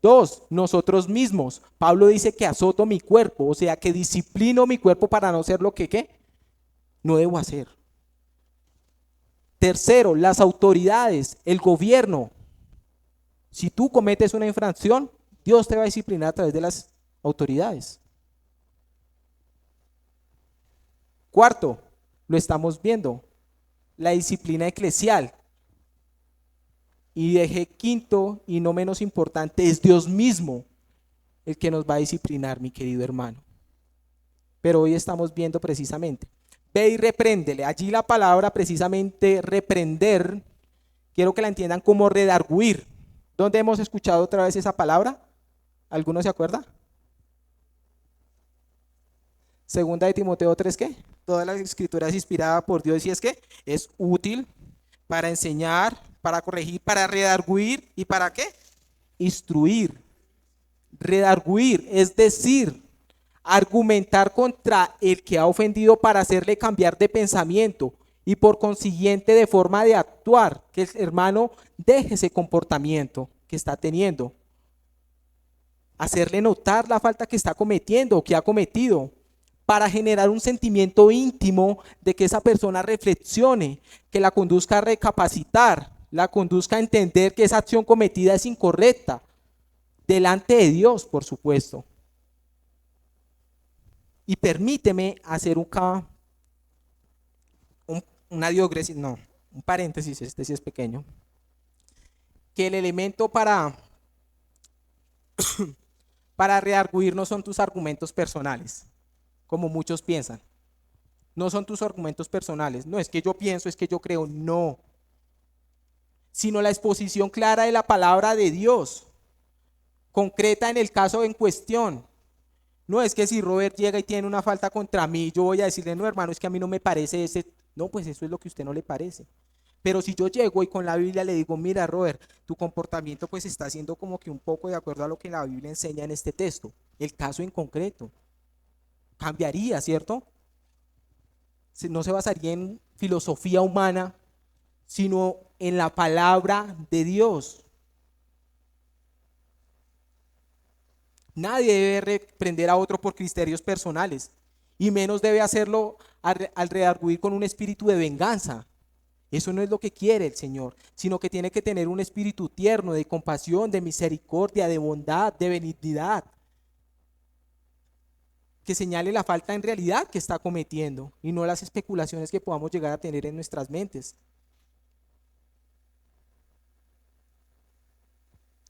2, nosotros mismos. Pablo dice que azoto mi cuerpo, o sea que disciplino mi cuerpo para no ser lo que ¿qué? No debo hacer. Tercero, las autoridades, el gobierno. Si tú cometes una infracción, Dios te va a disciplinar a través de las autoridades. Cuarto, lo estamos viendo, la disciplina eclesial. Y deje quinto y no menos importante, es Dios mismo el que nos va a disciplinar, mi querido hermano. Pero hoy estamos viendo precisamente, ve y repréndele. Allí la palabra precisamente reprender, quiero que la entiendan como redarguir. ¿Dónde hemos escuchado otra vez esa palabra? ¿Alguno se acuerda? Segunda de Timoteo 3, ¿qué? Toda la escritura es inspirada por Dios y es que es útil para enseñar, para corregir, para redarguir y para ¿qué? Instruir. Redarguir, es decir, argumentar contra el que ha ofendido para hacerle cambiar de pensamiento y por consiguiente de forma de actuar, que el hermano deje ese comportamiento que está teniendo. Hacerle notar la falta que está cometiendo o que ha cometido, para generar un sentimiento íntimo de que esa persona reflexione, que la conduzca a recapacitar, la conduzca a entender que esa acción cometida es incorrecta, delante de Dios, por supuesto. Y permíteme hacer una diógesis, no, un paréntesis, este sí es pequeño, que el elemento para rearguir no son tus argumentos personales, como muchos piensan. No son tus argumentos personales. No es que yo pienso, es que yo creo, no. Sino la exposición clara de la palabra de Dios, concreta en el caso en cuestión. No es que si Robert llega y tiene una falta contra mí, yo voy a decirle, no hermano, es que a mí no me parece ese. No, pues eso es lo que a usted no le parece. Pero si yo llego y con la Biblia le digo, mira Robert, tu comportamiento pues está siendo como que un poco de acuerdo a lo que la Biblia enseña en este texto, el caso en concreto, cambiaría, ¿cierto? No se basaría en filosofía humana, sino en la palabra de Dios. Nadie debe reprender a otro por criterios personales, y menos debe hacerlo al redarguir con un espíritu de venganza. Eso no es lo que quiere el Señor, sino que tiene que tener un espíritu tierno, de compasión, de misericordia, de bondad, de benignidad, que señale la falta en realidad que está cometiendo y no las especulaciones que podamos llegar a tener en nuestras mentes.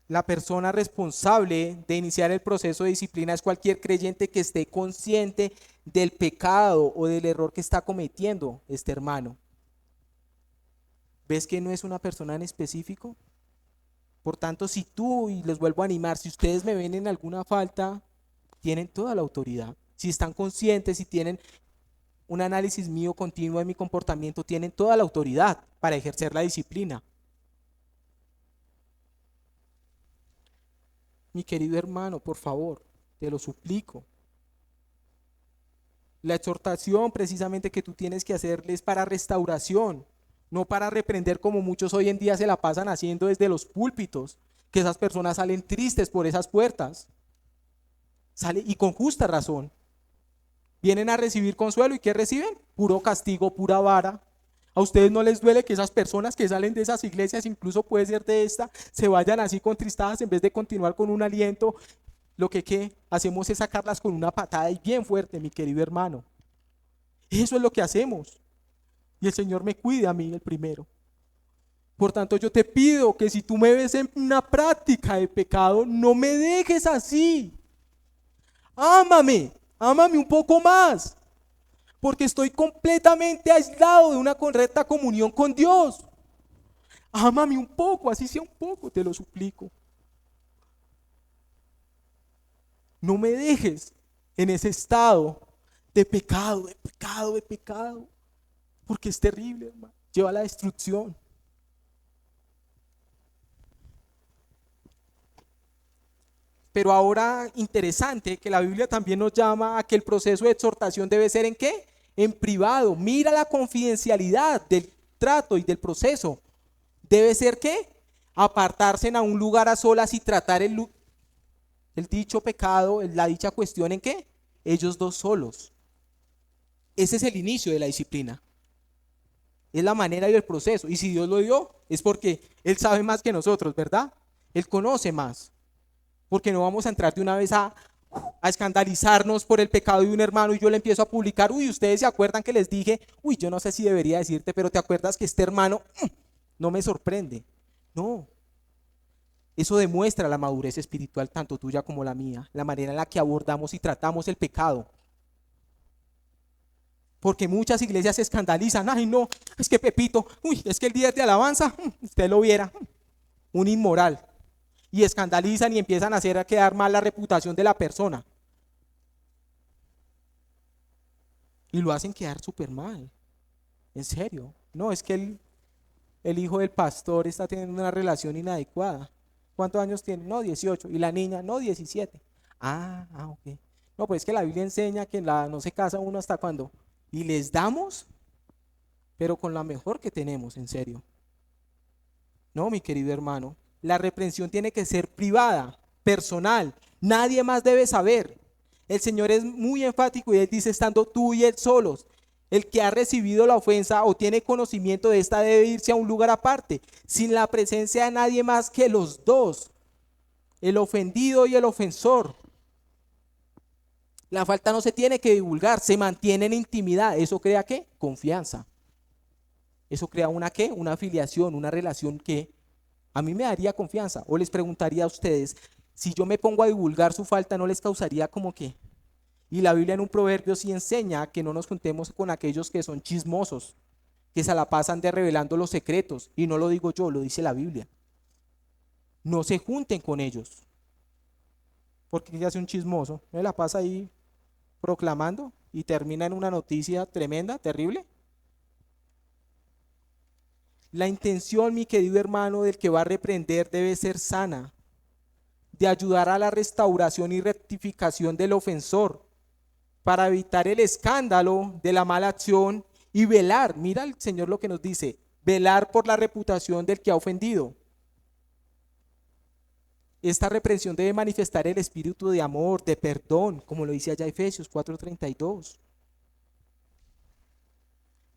La persona responsable de iniciar el proceso de disciplina es cualquier creyente que esté consciente del pecado o del error que está cometiendo este hermano. ¿Ves que no es una persona en específico? Por tanto, si tú, y les vuelvo a animar, si ustedes me ven en alguna falta, tienen toda la autoridad. Si están conscientes, si tienen un análisis mío continuo de mi comportamiento, tienen toda la autoridad para ejercer la disciplina. Mi querido hermano, por favor, te lo suplico. La exhortación precisamente que tú tienes que hacerle es para restauración, no para reprender como muchos hoy en día se la pasan haciendo desde los púlpitos, que esas personas salen tristes por esas puertas. Y con justa razón. Vienen a recibir consuelo y ¿qué reciben? Puro castigo, pura vara. ¿A ustedes no les duele que esas personas que salen de esas iglesias, incluso puede ser de esta, se vayan así contristadas en vez de continuar con un aliento? Lo que hacemos es sacarlas con una patada y bien fuerte, mi querido hermano. Eso es lo que hacemos. Y el Señor me cuide a mí el primero. Por tanto, yo te pido que si tú me ves en una práctica de pecado, no me dejes así. Ámame, ámame un poco más, porque estoy completamente aislado de una correcta comunión con Dios. Ámame un poco, así sea un poco, te lo suplico. No me dejes en ese estado de pecado, de pecado, de pecado, porque es terrible, hermano. Lleva a la destrucción. Pero ahora interesante que la Biblia también nos llama a que el proceso de exhortación debe ser ¿en qué? En privado. Mira la confidencialidad del trato y del proceso. Debe ser ¿qué? Apartarse a un lugar a solas y tratar el dicho pecado, la dicha cuestión ¿en qué? Ellos dos solos. Ese es el inicio de la disciplina. Es la manera y el proceso. Y si Dios lo dio, es porque Él sabe más que nosotros, ¿verdad? Él conoce más. Porque no vamos a entrar de una vez a escandalizarnos por el pecado de un hermano y yo le empiezo a publicar, uy, ustedes se acuerdan que les dije, uy, yo no sé si debería decirte, pero te acuerdas que este hermano no me sorprende. No, eso demuestra la madurez espiritual tanto tuya como la mía, la manera en la que abordamos y tratamos el pecado. Porque muchas iglesias se escandalizan, ay no, es que Pepito, uy, es que el día de alabanza, usted lo viera, un inmoral. Y escandalizan y empiezan a hacer a quedar mal la reputación de la persona. Y lo hacen quedar súper mal. En serio. No, es que el hijo del pastor está teniendo una relación inadecuada. ¿Cuántos años tiene? No, 18. Y la niña, no, 17. Ok. No, pues es que la Biblia enseña que no se casa uno hasta cuando. Y les damos, pero con la mejor que tenemos, en serio. No, mi querido hermano. La reprensión tiene que ser privada, personal. Nadie más debe saber. El Señor es muy enfático y Él dice, estando tú y Él solos. El que ha recibido la ofensa o tiene conocimiento de esta debe irse a un lugar aparte, sin la presencia de nadie más que los dos, el ofendido y el ofensor. La falta no se tiene que divulgar, se mantiene en intimidad. ¿Eso crea qué? Confianza. Eso crea una qué? Una afiliación, una relación que a mí me daría confianza. O les preguntaría a ustedes, si yo me pongo a divulgar su falta, ¿no les causaría como que? Y la Biblia en un proverbio sí enseña que no nos juntemos con aquellos que son chismosos, que se la pasan de revelando los secretos. Y no lo digo yo, lo dice la Biblia. No se junten con ellos. Porque ¿qué hace un chismoso? Me la pasa ahí proclamando y termina en una noticia tremenda, terrible. La intención, mi querido hermano, del que va a reprender debe ser sana, de ayudar a la restauración y rectificación del ofensor, para evitar el escándalo de la mala acción y velar, mira el Señor lo que nos dice, velar por la reputación del que ha ofendido. Esta reprensión debe manifestar el espíritu de amor, de perdón, como lo dice allá Efesios 4:32.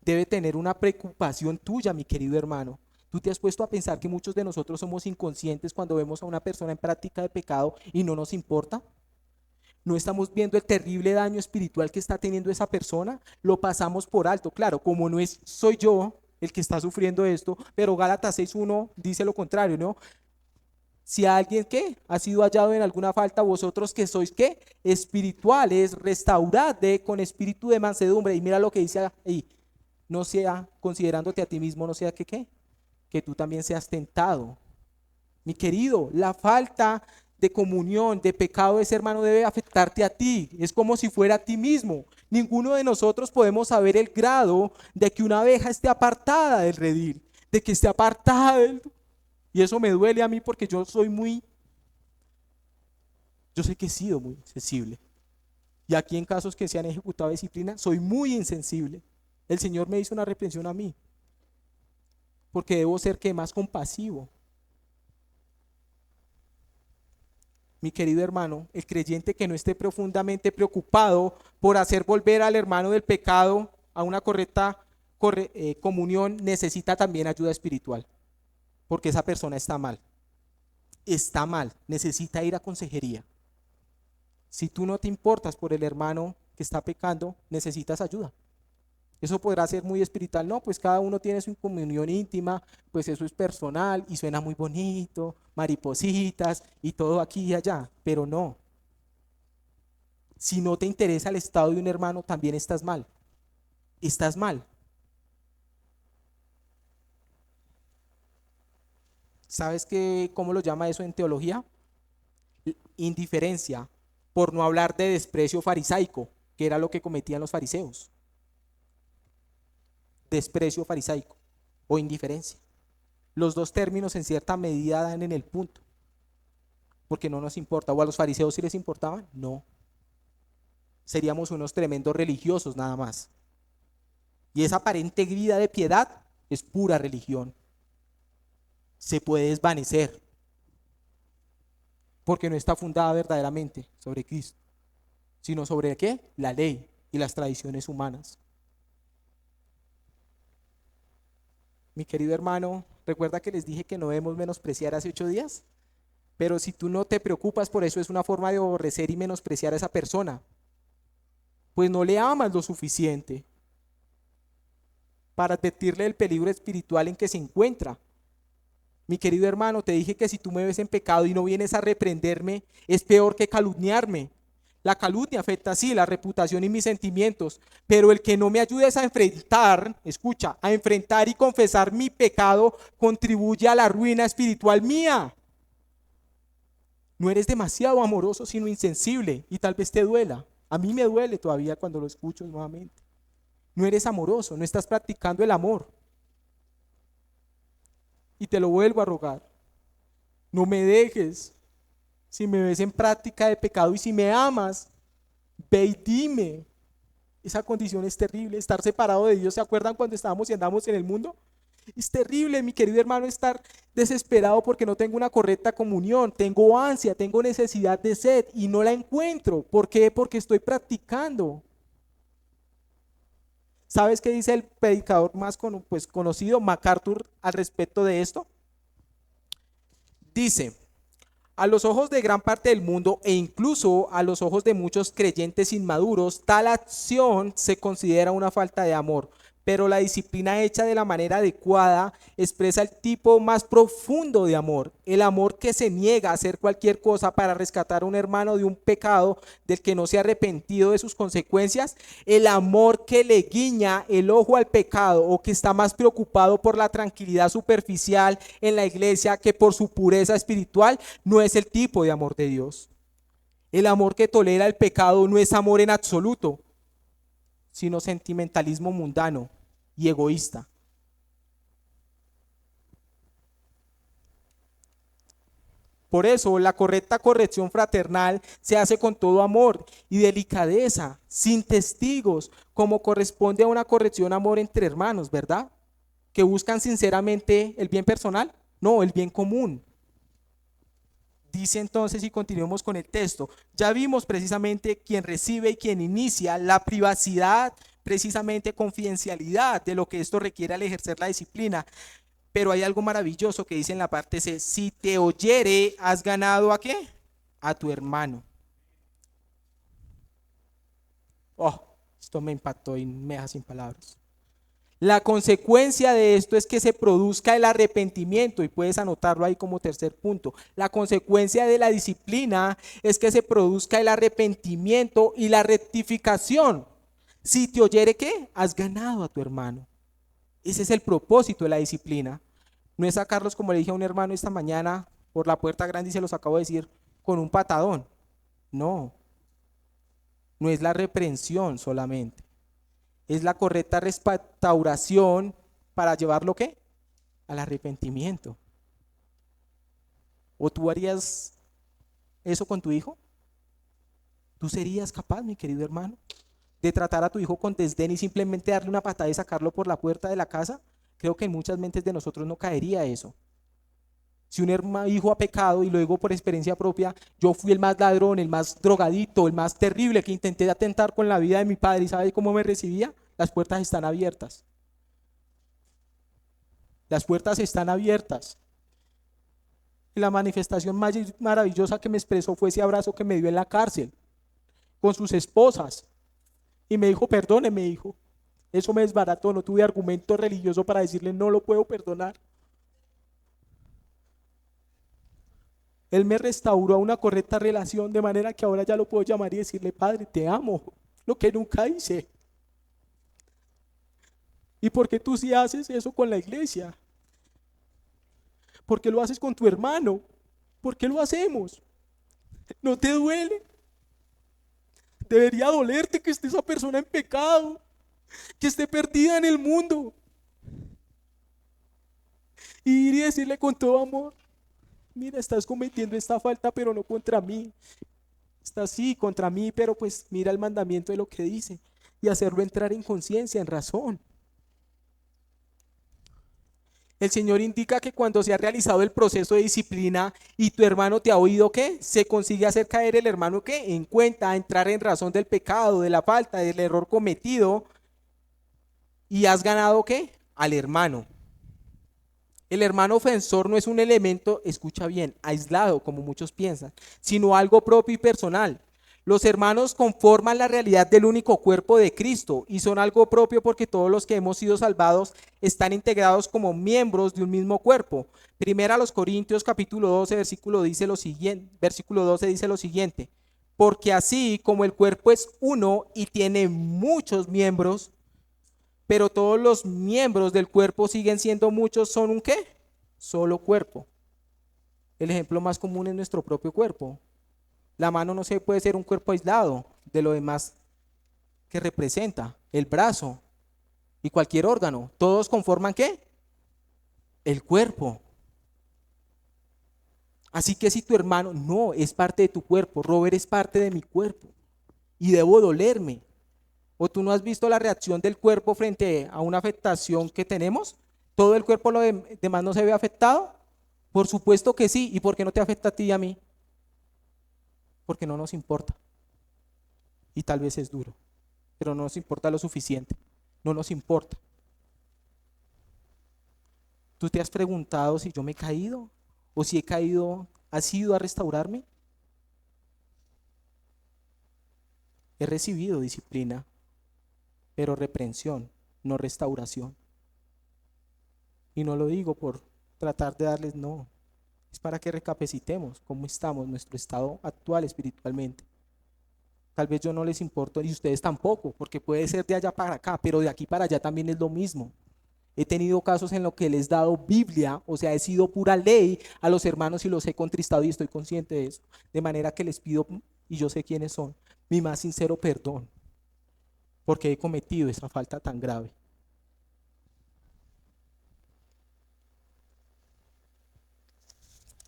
Debe tener una preocupación tuya, mi querido hermano. ¿Tú te has puesto a pensar que muchos de nosotros somos inconscientes cuando vemos a una persona en práctica de pecado y no nos importa? ¿No estamos viendo el terrible daño espiritual que está teniendo esa persona? Lo pasamos por alto, claro, como no soy yo el que está sufriendo esto, pero Gálatas 6:1 dice lo contrario, ¿no? Si alguien que ha sido hallado en alguna falta, vosotros que sois ¿qué? Espirituales, restaurad con espíritu de mansedumbre. Y mira lo que dice ahí, no sea considerándote a ti mismo, no sea que tú también seas tentado. Mi querido, la falta de comunión, de pecado de ese hermano debe afectarte a ti. Es como si fuera a ti mismo. Ninguno de nosotros podemos saber el grado de que una abeja esté apartada del redil, de que esté apartada del... Y eso me duele a mí porque yo sé que he sido muy sensible. Y aquí en casos que se han ejecutado disciplina, soy muy insensible. El Señor me hizo una reprensión a mí, porque debo ser que más compasivo. Mi querido hermano, el creyente que no esté profundamente preocupado por hacer volver al hermano del pecado a una correcta comunión, necesita también ayuda espiritual, porque esa persona está mal, necesita ir a consejería. Si tú no te importas por el hermano que está pecando, necesitas ayuda. Eso podrá ser muy espiritual, no, pues cada uno tiene su comunión íntima, pues eso es personal y suena muy bonito, maripositas y todo aquí y allá, pero no. Si no te interesa el estado de un hermano, también estás mal. Estás mal. ¿Sabes cómo lo llama eso en teología? Indiferencia, por no hablar de desprecio farisaico, que era lo que cometían los fariseos. Desprecio farisaico o indiferencia. Los dos términos en cierta medida dan en el punto. porque no nos importa. ¿O a los fariseos sí les importaban? No. Seríamos unos tremendos religiosos nada más. Y esa aparente vida de piedad es pura religión. Se puede desvanecer porque no está fundada verdaderamente sobre Cristo, sino sobre ¿qué? La ley y las tradiciones humanas. Mi querido hermano, ¿recuerda que les dije que no debemos menospreciar hace 8 días? Pero si tú no te preocupas por eso, es una forma de aborrecer y menospreciar a esa persona, pues no le amas lo suficiente para advertirle del peligro espiritual en que se encuentra. Mi querido hermano, te dije que si tú me ves en pecado y no vienes a reprenderme, es peor que calumniarme. La calumnia afecta así la reputación y mis sentimientos, pero el que no me ayudes a enfrentar, escucha, a enfrentar y confesar mi pecado contribuye a la ruina espiritual mía. No eres demasiado amoroso, sino insensible, y tal vez te duela. A mí me duele todavía cuando lo escucho nuevamente. No eres amoroso, no estás practicando el amor. Y te lo vuelvo a rogar. No me dejes. Si me ves en práctica de pecado y si me amas, ve y dime. Esa condición es terrible, estar separado de Dios. ¿Se acuerdan cuando estábamos y andamos en el mundo? Es terrible, mi querido hermano, estar desesperado porque no tengo una correcta comunión. Tengo ansia, tengo necesidad de sed y no la encuentro. ¿Por qué? Porque estoy practicando. ¿Sabes qué dice el predicador más conocido, MacArthur, al respecto de esto? Dice: a los ojos de gran parte del mundo e incluso a los ojos de muchos creyentes inmaduros, tal acción se considera una falta de amor, pero la disciplina hecha de la manera adecuada expresa el tipo más profundo de amor, el amor que se niega a hacer cualquier cosa para rescatar a un hermano de un pecado del que no se ha arrepentido de sus consecuencias, el amor que le guiña el ojo al pecado o que está más preocupado por la tranquilidad superficial en la iglesia que por su pureza espiritual, no es el tipo de amor de Dios. El amor que tolera el pecado no es amor en absoluto, sino sentimentalismo mundano y egoísta. Por eso la correcta corrección fraternal se hace con todo amor y delicadeza, sin testigos, como corresponde a una corrección amor entre hermanos, ¿verdad? Que buscan sinceramente el bien personal, no, el bien común. Dice entonces, y continuemos con el texto, ya vimos precisamente quien recibe y quien inicia la privacidad, precisamente confidencialidad de lo que esto requiere al ejercer la disciplina. Pero hay algo maravilloso que dice en la parte C: si te oyere, has ganado ¿a qué? A tu hermano. Oh, esto me impactó y me deja sin palabras. La consecuencia de esto es que se produzca el arrepentimiento, y puedes anotarlo ahí como tercer punto. La consecuencia de la disciplina es que se produzca el arrepentimiento y la rectificación. Si te oyere, ¿qué? Has ganado a tu hermano. Ese es el propósito de la disciplina. No es sacarlos, como le dije a un hermano esta mañana, por la puerta grande, y se los acabo de decir, con un patadón. No, no es la reprensión solamente. Es la correcta restauración para llevarlo ¿qué? Al arrepentimiento. ¿O tú harías eso con tu hijo? ¿Tú serías capaz, mi querido hermano, de tratar a tu hijo con desdén y simplemente darle una patada y sacarlo por la puerta de la casa? Creo que en muchas mentes de nosotros no caería eso. Si un hijo ha pecado, y lo digo por experiencia propia, yo fui el más ladrón, el más drogadito, el más terrible, que intenté atentar con la vida de mi padre, ¿y sabe cómo me recibía? Las puertas están abiertas. Las puertas están abiertas. Y la manifestación más maravillosa que me expresó fue ese abrazo que me dio en la cárcel, con sus esposas. Y me dijo: perdóneme, hijo. Eso me desbarató, no tuve argumento religioso para decirle no lo puedo perdonar. Él me restauró a una correcta relación, de manera que ahora ya lo puedo llamar y decirle: Padre, te amo, lo que nunca hice. ¿Y por qué tú sí haces eso con la iglesia? ¿Por qué lo haces con tu hermano? ¿Por qué lo hacemos? ¿No te duele? Debería dolerte que esté esa persona en pecado, que esté perdida en el mundo. Y ir y decirle con todo amor: mira, estás cometiendo esta falta, pero no contra mí. Está sí contra mí, pero pues mira el mandamiento de lo que dice y hacerlo entrar en conciencia, en razón. El Señor indica que cuando se ha realizado el proceso de disciplina y tu hermano te ha oído, ¿qué? Se consigue hacer caer el hermano, ¿qué? En cuenta, entrar en razón del pecado, de la falta, del error cometido, y has ganado, ¿qué? Al hermano. El hermano ofensor no es un elemento, escucha bien, aislado, como muchos piensan, sino algo propio y personal. Los hermanos conforman la realidad del único cuerpo de Cristo y son algo propio porque todos los que hemos sido salvados están integrados como miembros de un mismo cuerpo. Primera a los Corintios capítulo 12, versículo 12 dice lo siguiente: porque así como el cuerpo es uno y tiene muchos miembros, pero todos los miembros del cuerpo siguen siendo muchos, ¿son un qué? Solo cuerpo. El ejemplo más común es nuestro propio cuerpo. La mano no se puede ser un cuerpo aislado de lo demás que representa, el brazo y cualquier órgano. Todos conforman ¿qué? El cuerpo. Así que si tu hermano no es parte de tu cuerpo, Robert es parte de mi cuerpo y debo dolerme. ¿O tú no has visto la reacción del cuerpo frente a una afectación que tenemos? ¿Todo el cuerpo lo demás no se ve afectado? Por supuesto que sí. ¿Y por qué no te afecta a ti y a mí? Porque no nos importa. Y tal vez es duro, pero no nos importa lo suficiente. No nos importa. ¿Tú te has preguntado si yo me he caído? ¿O si he caído, has ido a restaurarme? He recibido disciplina, pero reprensión, no restauración. Y no lo digo por tratar de darles, no. Es para que recapacitemos cómo estamos, nuestro estado actual espiritualmente. Tal vez yo no les importo y ustedes tampoco, porque puede ser de allá para acá, pero de aquí para allá también es lo mismo. He tenido casos en los que les he dado Biblia, o sea, he sido pura ley a los hermanos y los he contristado y estoy consciente de eso. De manera que les pido, y yo sé quiénes son, mi más sincero perdón, porque he cometido esa falta tan grave.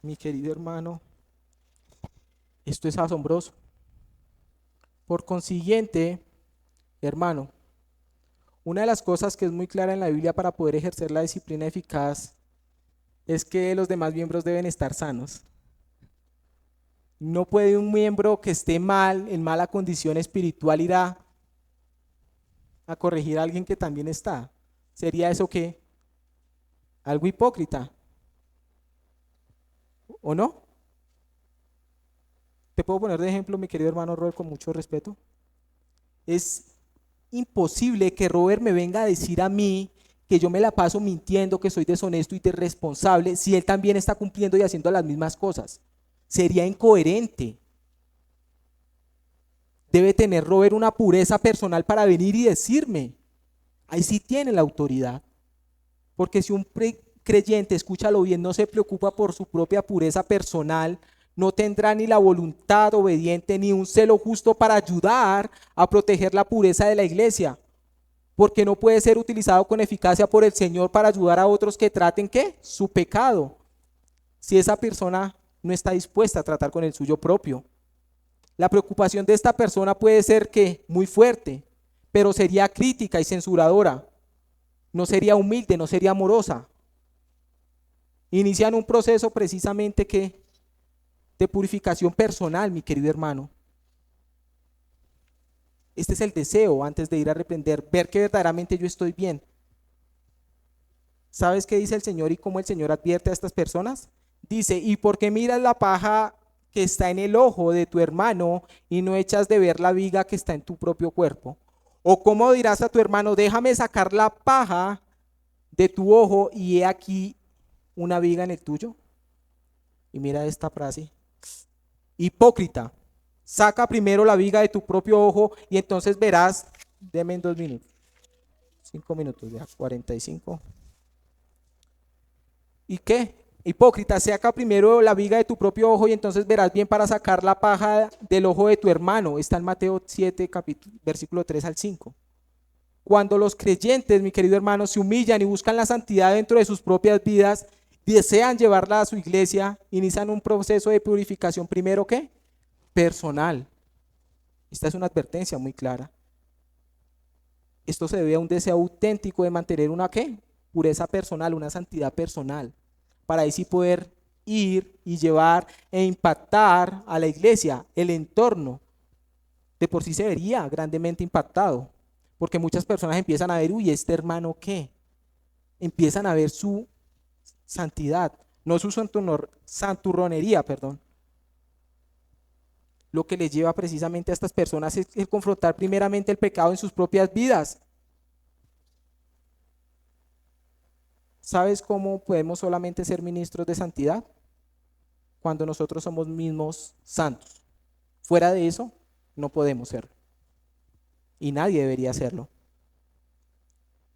Mi querido hermano, esto es asombroso. Por consiguiente, hermano, una de las cosas que es muy clara en la Biblia para poder ejercer la disciplina eficaz es que los demás miembros deben estar sanos. No puede un miembro que esté mal, en mala condición espiritual, ir a corregir a alguien que también está. ¿Sería eso qué? Algo hipócrita. ¿O no? Te puedo poner de ejemplo, mi querido hermano Robert, con mucho respeto. Es imposible que Robert me venga a decir a mí que yo me la paso mintiendo, que soy deshonesto y irresponsable, si él también está cumpliendo y haciendo las mismas cosas. Sería incoherente. Debe tener Robert una pureza personal para venir y decirme. Ahí sí tiene la autoridad. Porque si un creyente, escúchalo bien, no se preocupa por su propia pureza personal, no tendrá ni la voluntad obediente ni un celo justo para ayudar a proteger la pureza de la iglesia, porque no puede ser utilizado con eficacia por el Señor para ayudar a otros que traten ¿qué? Su pecado, si esa persona no está dispuesta a tratar con el suyo propio. La preocupación de esta persona puede ser que muy fuerte, pero sería crítica y censuradora, no sería humilde, no sería amorosa. Inician un proceso precisamente que de purificación personal, mi querido hermano. Este es el deseo antes de ir a reprender, ver que verdaderamente yo estoy bien. ¿Sabes qué dice el Señor y cómo el Señor advierte a estas personas? Dice, ¿y por qué miras la paja que está en el ojo de tu hermano y no echas de ver la viga que está en tu propio cuerpo? ¿O cómo dirás a tu hermano, déjame sacar la paja de tu ojo y he aquí una viga en el tuyo? Y mira esta frase. Hipócrita, saca primero la viga de tu propio ojo y entonces verás, deme en 2 minutos, 5 minutos, ya, 45. ¿Y qué? Hipócrita, saca primero la viga de tu propio ojo y entonces verás bien para sacar la paja del ojo de tu hermano. Está en Mateo 7, versículo 3 al 5. Cuando los creyentes, mi querido hermano, se humillan y buscan la santidad dentro de sus propias vidas desean llevarla a su iglesia, inician un proceso de purificación primero, ¿qué? Personal. Esta es una advertencia muy clara. Esto se debe a un deseo auténtico de mantener una, ¿qué? Pureza personal, una santidad personal, para así poder ir y llevar e impactar a la iglesia, el entorno. De por sí se vería grandemente impactado, porque muchas personas empiezan a ver, uy, este hermano, ¿qué? Empiezan a ver su santidad, no su santurronería, perdón. Lo que les lleva precisamente a estas personas es el confrontar primeramente el pecado en sus propias vidas. ¿Sabes cómo podemos solamente ser ministros de santidad? Cuando nosotros somos mismos santos. Fuera de eso, no podemos serlo. Y nadie debería hacerlo.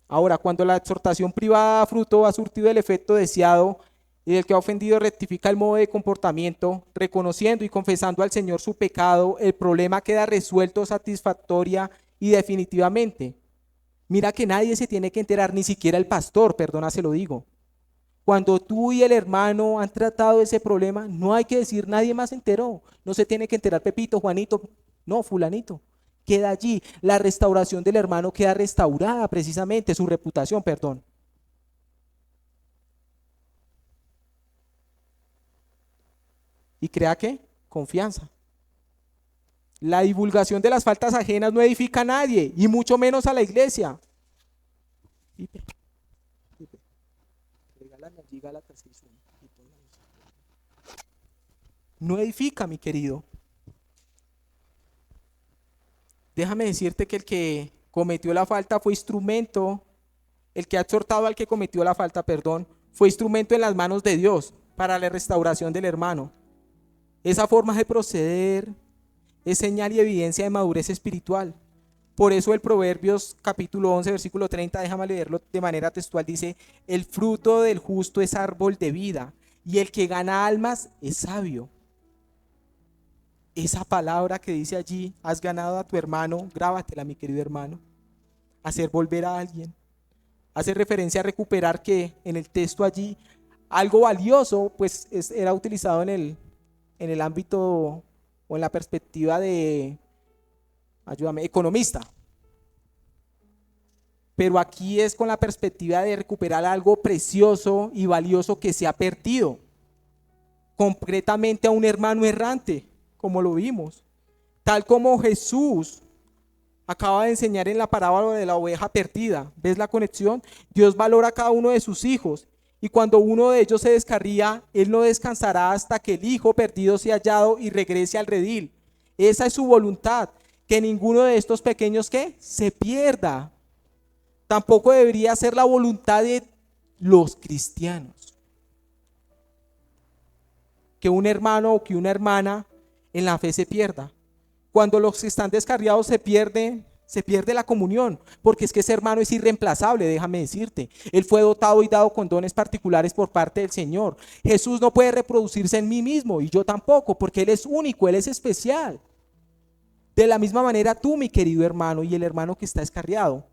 Ahora, cuando la exhortación privada da fruto, ha surtido el efecto deseado y el que ha ofendido rectifica el modo de comportamiento, reconociendo y confesando al Señor su pecado, el problema queda resuelto satisfactoria y definitivamente. Mira que nadie se tiene que enterar, ni siquiera el pastor, perdona, se lo digo. Cuando tú y el hermano han tratado ese problema, no hay que decir nadie más se enteró. No se tiene que enterar Pepito, Juanito, no, fulanito. Queda allí. La restauración del hermano queda restaurada precisamente, su reputación, perdón. ¿Y crea qué? Confianza. La divulgación de las faltas ajenas no edifica a nadie, y mucho menos a la iglesia. No edifica, mi querido. Déjame decirte que el que cometió la falta fue instrumento, el que ha exhortado al que cometió la falta, perdón, fue instrumento en las manos de Dios para la restauración del hermano. Esa forma de proceder es señal y evidencia de madurez espiritual. Por eso el Proverbios capítulo 11, versículo 30, déjame leerlo de manera textual, dice: el fruto del justo es árbol de vida, y el que gana almas es sabio. Esa palabra que dice allí, has ganado a tu hermano, grábatela, mi querido hermano. Hacer volver a alguien. Hace referencia a recuperar, que en el texto allí, algo valioso, pues era utilizado en el ámbito o en la perspectiva de, ayúdame, economista. Pero aquí es con la perspectiva de recuperar algo precioso y valioso que se ha perdido. Concretamente a un hermano errante, como lo vimos. Tal como Jesús acaba de enseñar en la parábola de la oveja perdida. ¿Ves la conexión? Dios valora a cada uno de sus hijos. Y cuando uno de ellos se descarría, Él no descansará hasta que el hijo perdido sea hallado y regrese al redil. Esa es su voluntad, que ninguno de estos pequeños, ¿qué? Se pierda. Tampoco debería ser la voluntad de los cristianos que un hermano o que una hermana en la fe se pierda. Cuando los que están descarriados se pierde la comunión, porque es que ese hermano es irreemplazable, déjame decirte. Él fue dotado y dado con dones particulares por parte del Señor. Jesús no puede reproducirse en mí mismo, y yo tampoco, porque Él es único, Él es especial. De la misma manera tú, mi querido hermano, y el hermano que está descarriado.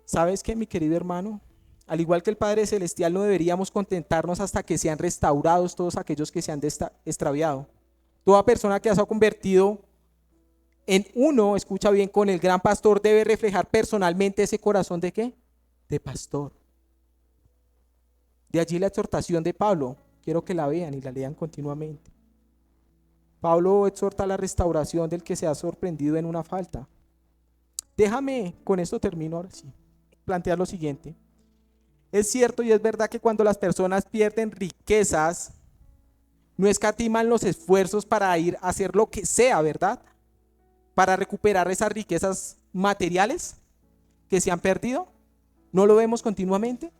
¿Sabes qué, mi querido hermano? Al igual que el Padre Celestial, no deberíamos contentarnos hasta que sean restaurados todos aquellos que se han extraviado. Toda persona que se ha convertido en uno, escucha bien, con el gran pastor, debe reflejar personalmente ese corazón de ¿qué? De pastor. De allí la exhortación de Pablo. Quiero que la vean y la lean continuamente. Pablo exhorta a la restauración del que se ha sorprendido en una falta. Déjame, con esto termino ahora sí, plantear lo siguiente. Es cierto y es verdad que cuando las personas pierden riquezas, no escatiman los esfuerzos para ir a hacer lo que sea, ¿verdad? Para recuperar esas riquezas materiales que se han perdido. ¿No lo vemos continuamente?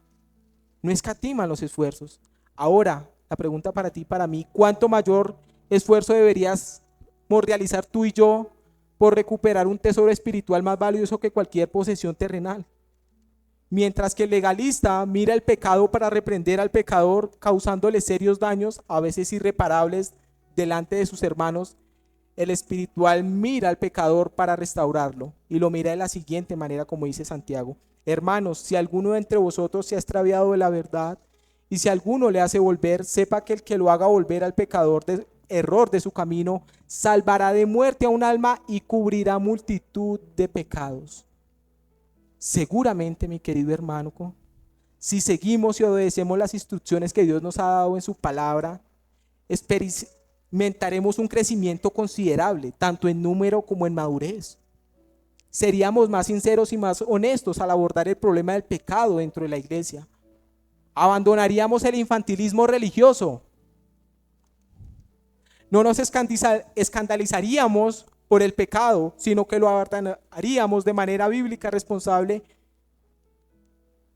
No escatiman los esfuerzos. Ahora, la pregunta para ti y para mí: ¿cuánto mayor esfuerzo deberíamos realizar tú y yo por recuperar un tesoro espiritual más valioso que cualquier posesión terrenal? Mientras que el legalista mira el pecado para reprender al pecador, causándole serios daños, a veces irreparables, delante de sus hermanos, el espiritual mira al pecador para restaurarlo, y lo mira de la siguiente manera, como dice Santiago: Hermanos, si alguno de entre vosotros se ha extraviado de la verdad, y si alguno le hace volver, sepa que el que lo haga volver al pecador de error de su camino, salvará de muerte a un alma y cubrirá multitud de pecados. Seguramente, mi querido hermano, si seguimos y obedecemos las instrucciones que Dios nos ha dado en su palabra, experimentaremos un crecimiento considerable, tanto en número como en madurez. Seríamos más sinceros y más honestos al abordar el problema del pecado dentro de la iglesia. Abandonaríamos el infantilismo religioso. No nos escandalizaríamos por el pecado, sino que lo abordaríamos de manera bíblica, responsable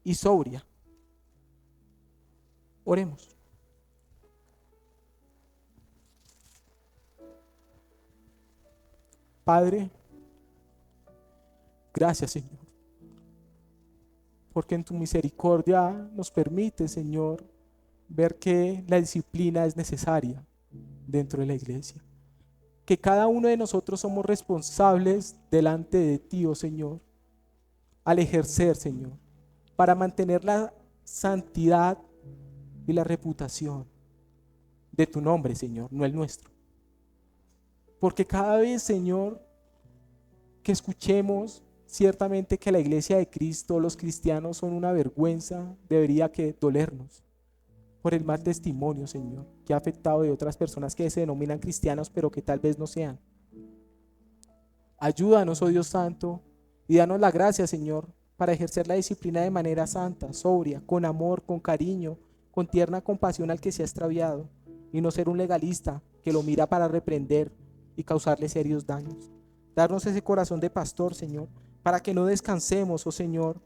y sobria. Oremos. Padre, gracias, Señor, porque en tu misericordia nos permite, Señor, ver que la disciplina es necesaria dentro de la iglesia, que cada uno de nosotros somos responsables delante de ti, oh Señor, al ejercer, Señor, para mantener la santidad y la reputación de tu nombre, Señor, no el nuestro. Porque cada vez, Señor, que escuchemos ciertamente que la iglesia de Cristo, los cristianos son una vergüenza, debería que dolernos por el mal testimonio, Señor, que ha afectado de otras personas que se denominan cristianos, pero que tal vez no sean. Ayúdanos, oh Dios Santo, y danos la gracia, Señor, para ejercer la disciplina de manera santa, sobria, con amor, con cariño, con tierna compasión al que se ha extraviado, y no ser un legalista que lo mira para reprender y causarle serios daños. Darnos ese corazón de pastor, Señor, para que no descansemos, oh Señor,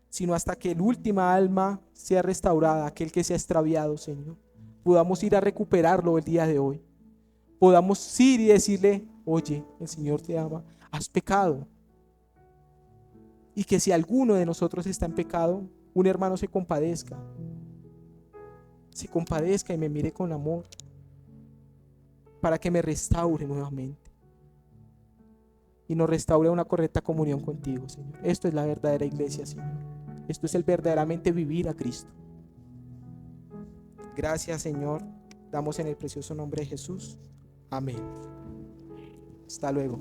sino hasta que el última alma sea restaurada, aquel que se ha extraviado, Señor. Podamos ir a recuperarlo el día de hoy. Podamos ir y decirle, oye, el Señor te ama, has pecado. Y que si alguno de nosotros está en pecado, un hermano se compadezca y me mire con amor para que me restaure nuevamente y nos restaure una correcta comunión contigo, Señor. Esto es la verdadera iglesia, Señor. Esto es el verdaderamente vivir a Cristo. Gracias, Señor. Damos en el precioso nombre de Jesús. Amén. Hasta luego.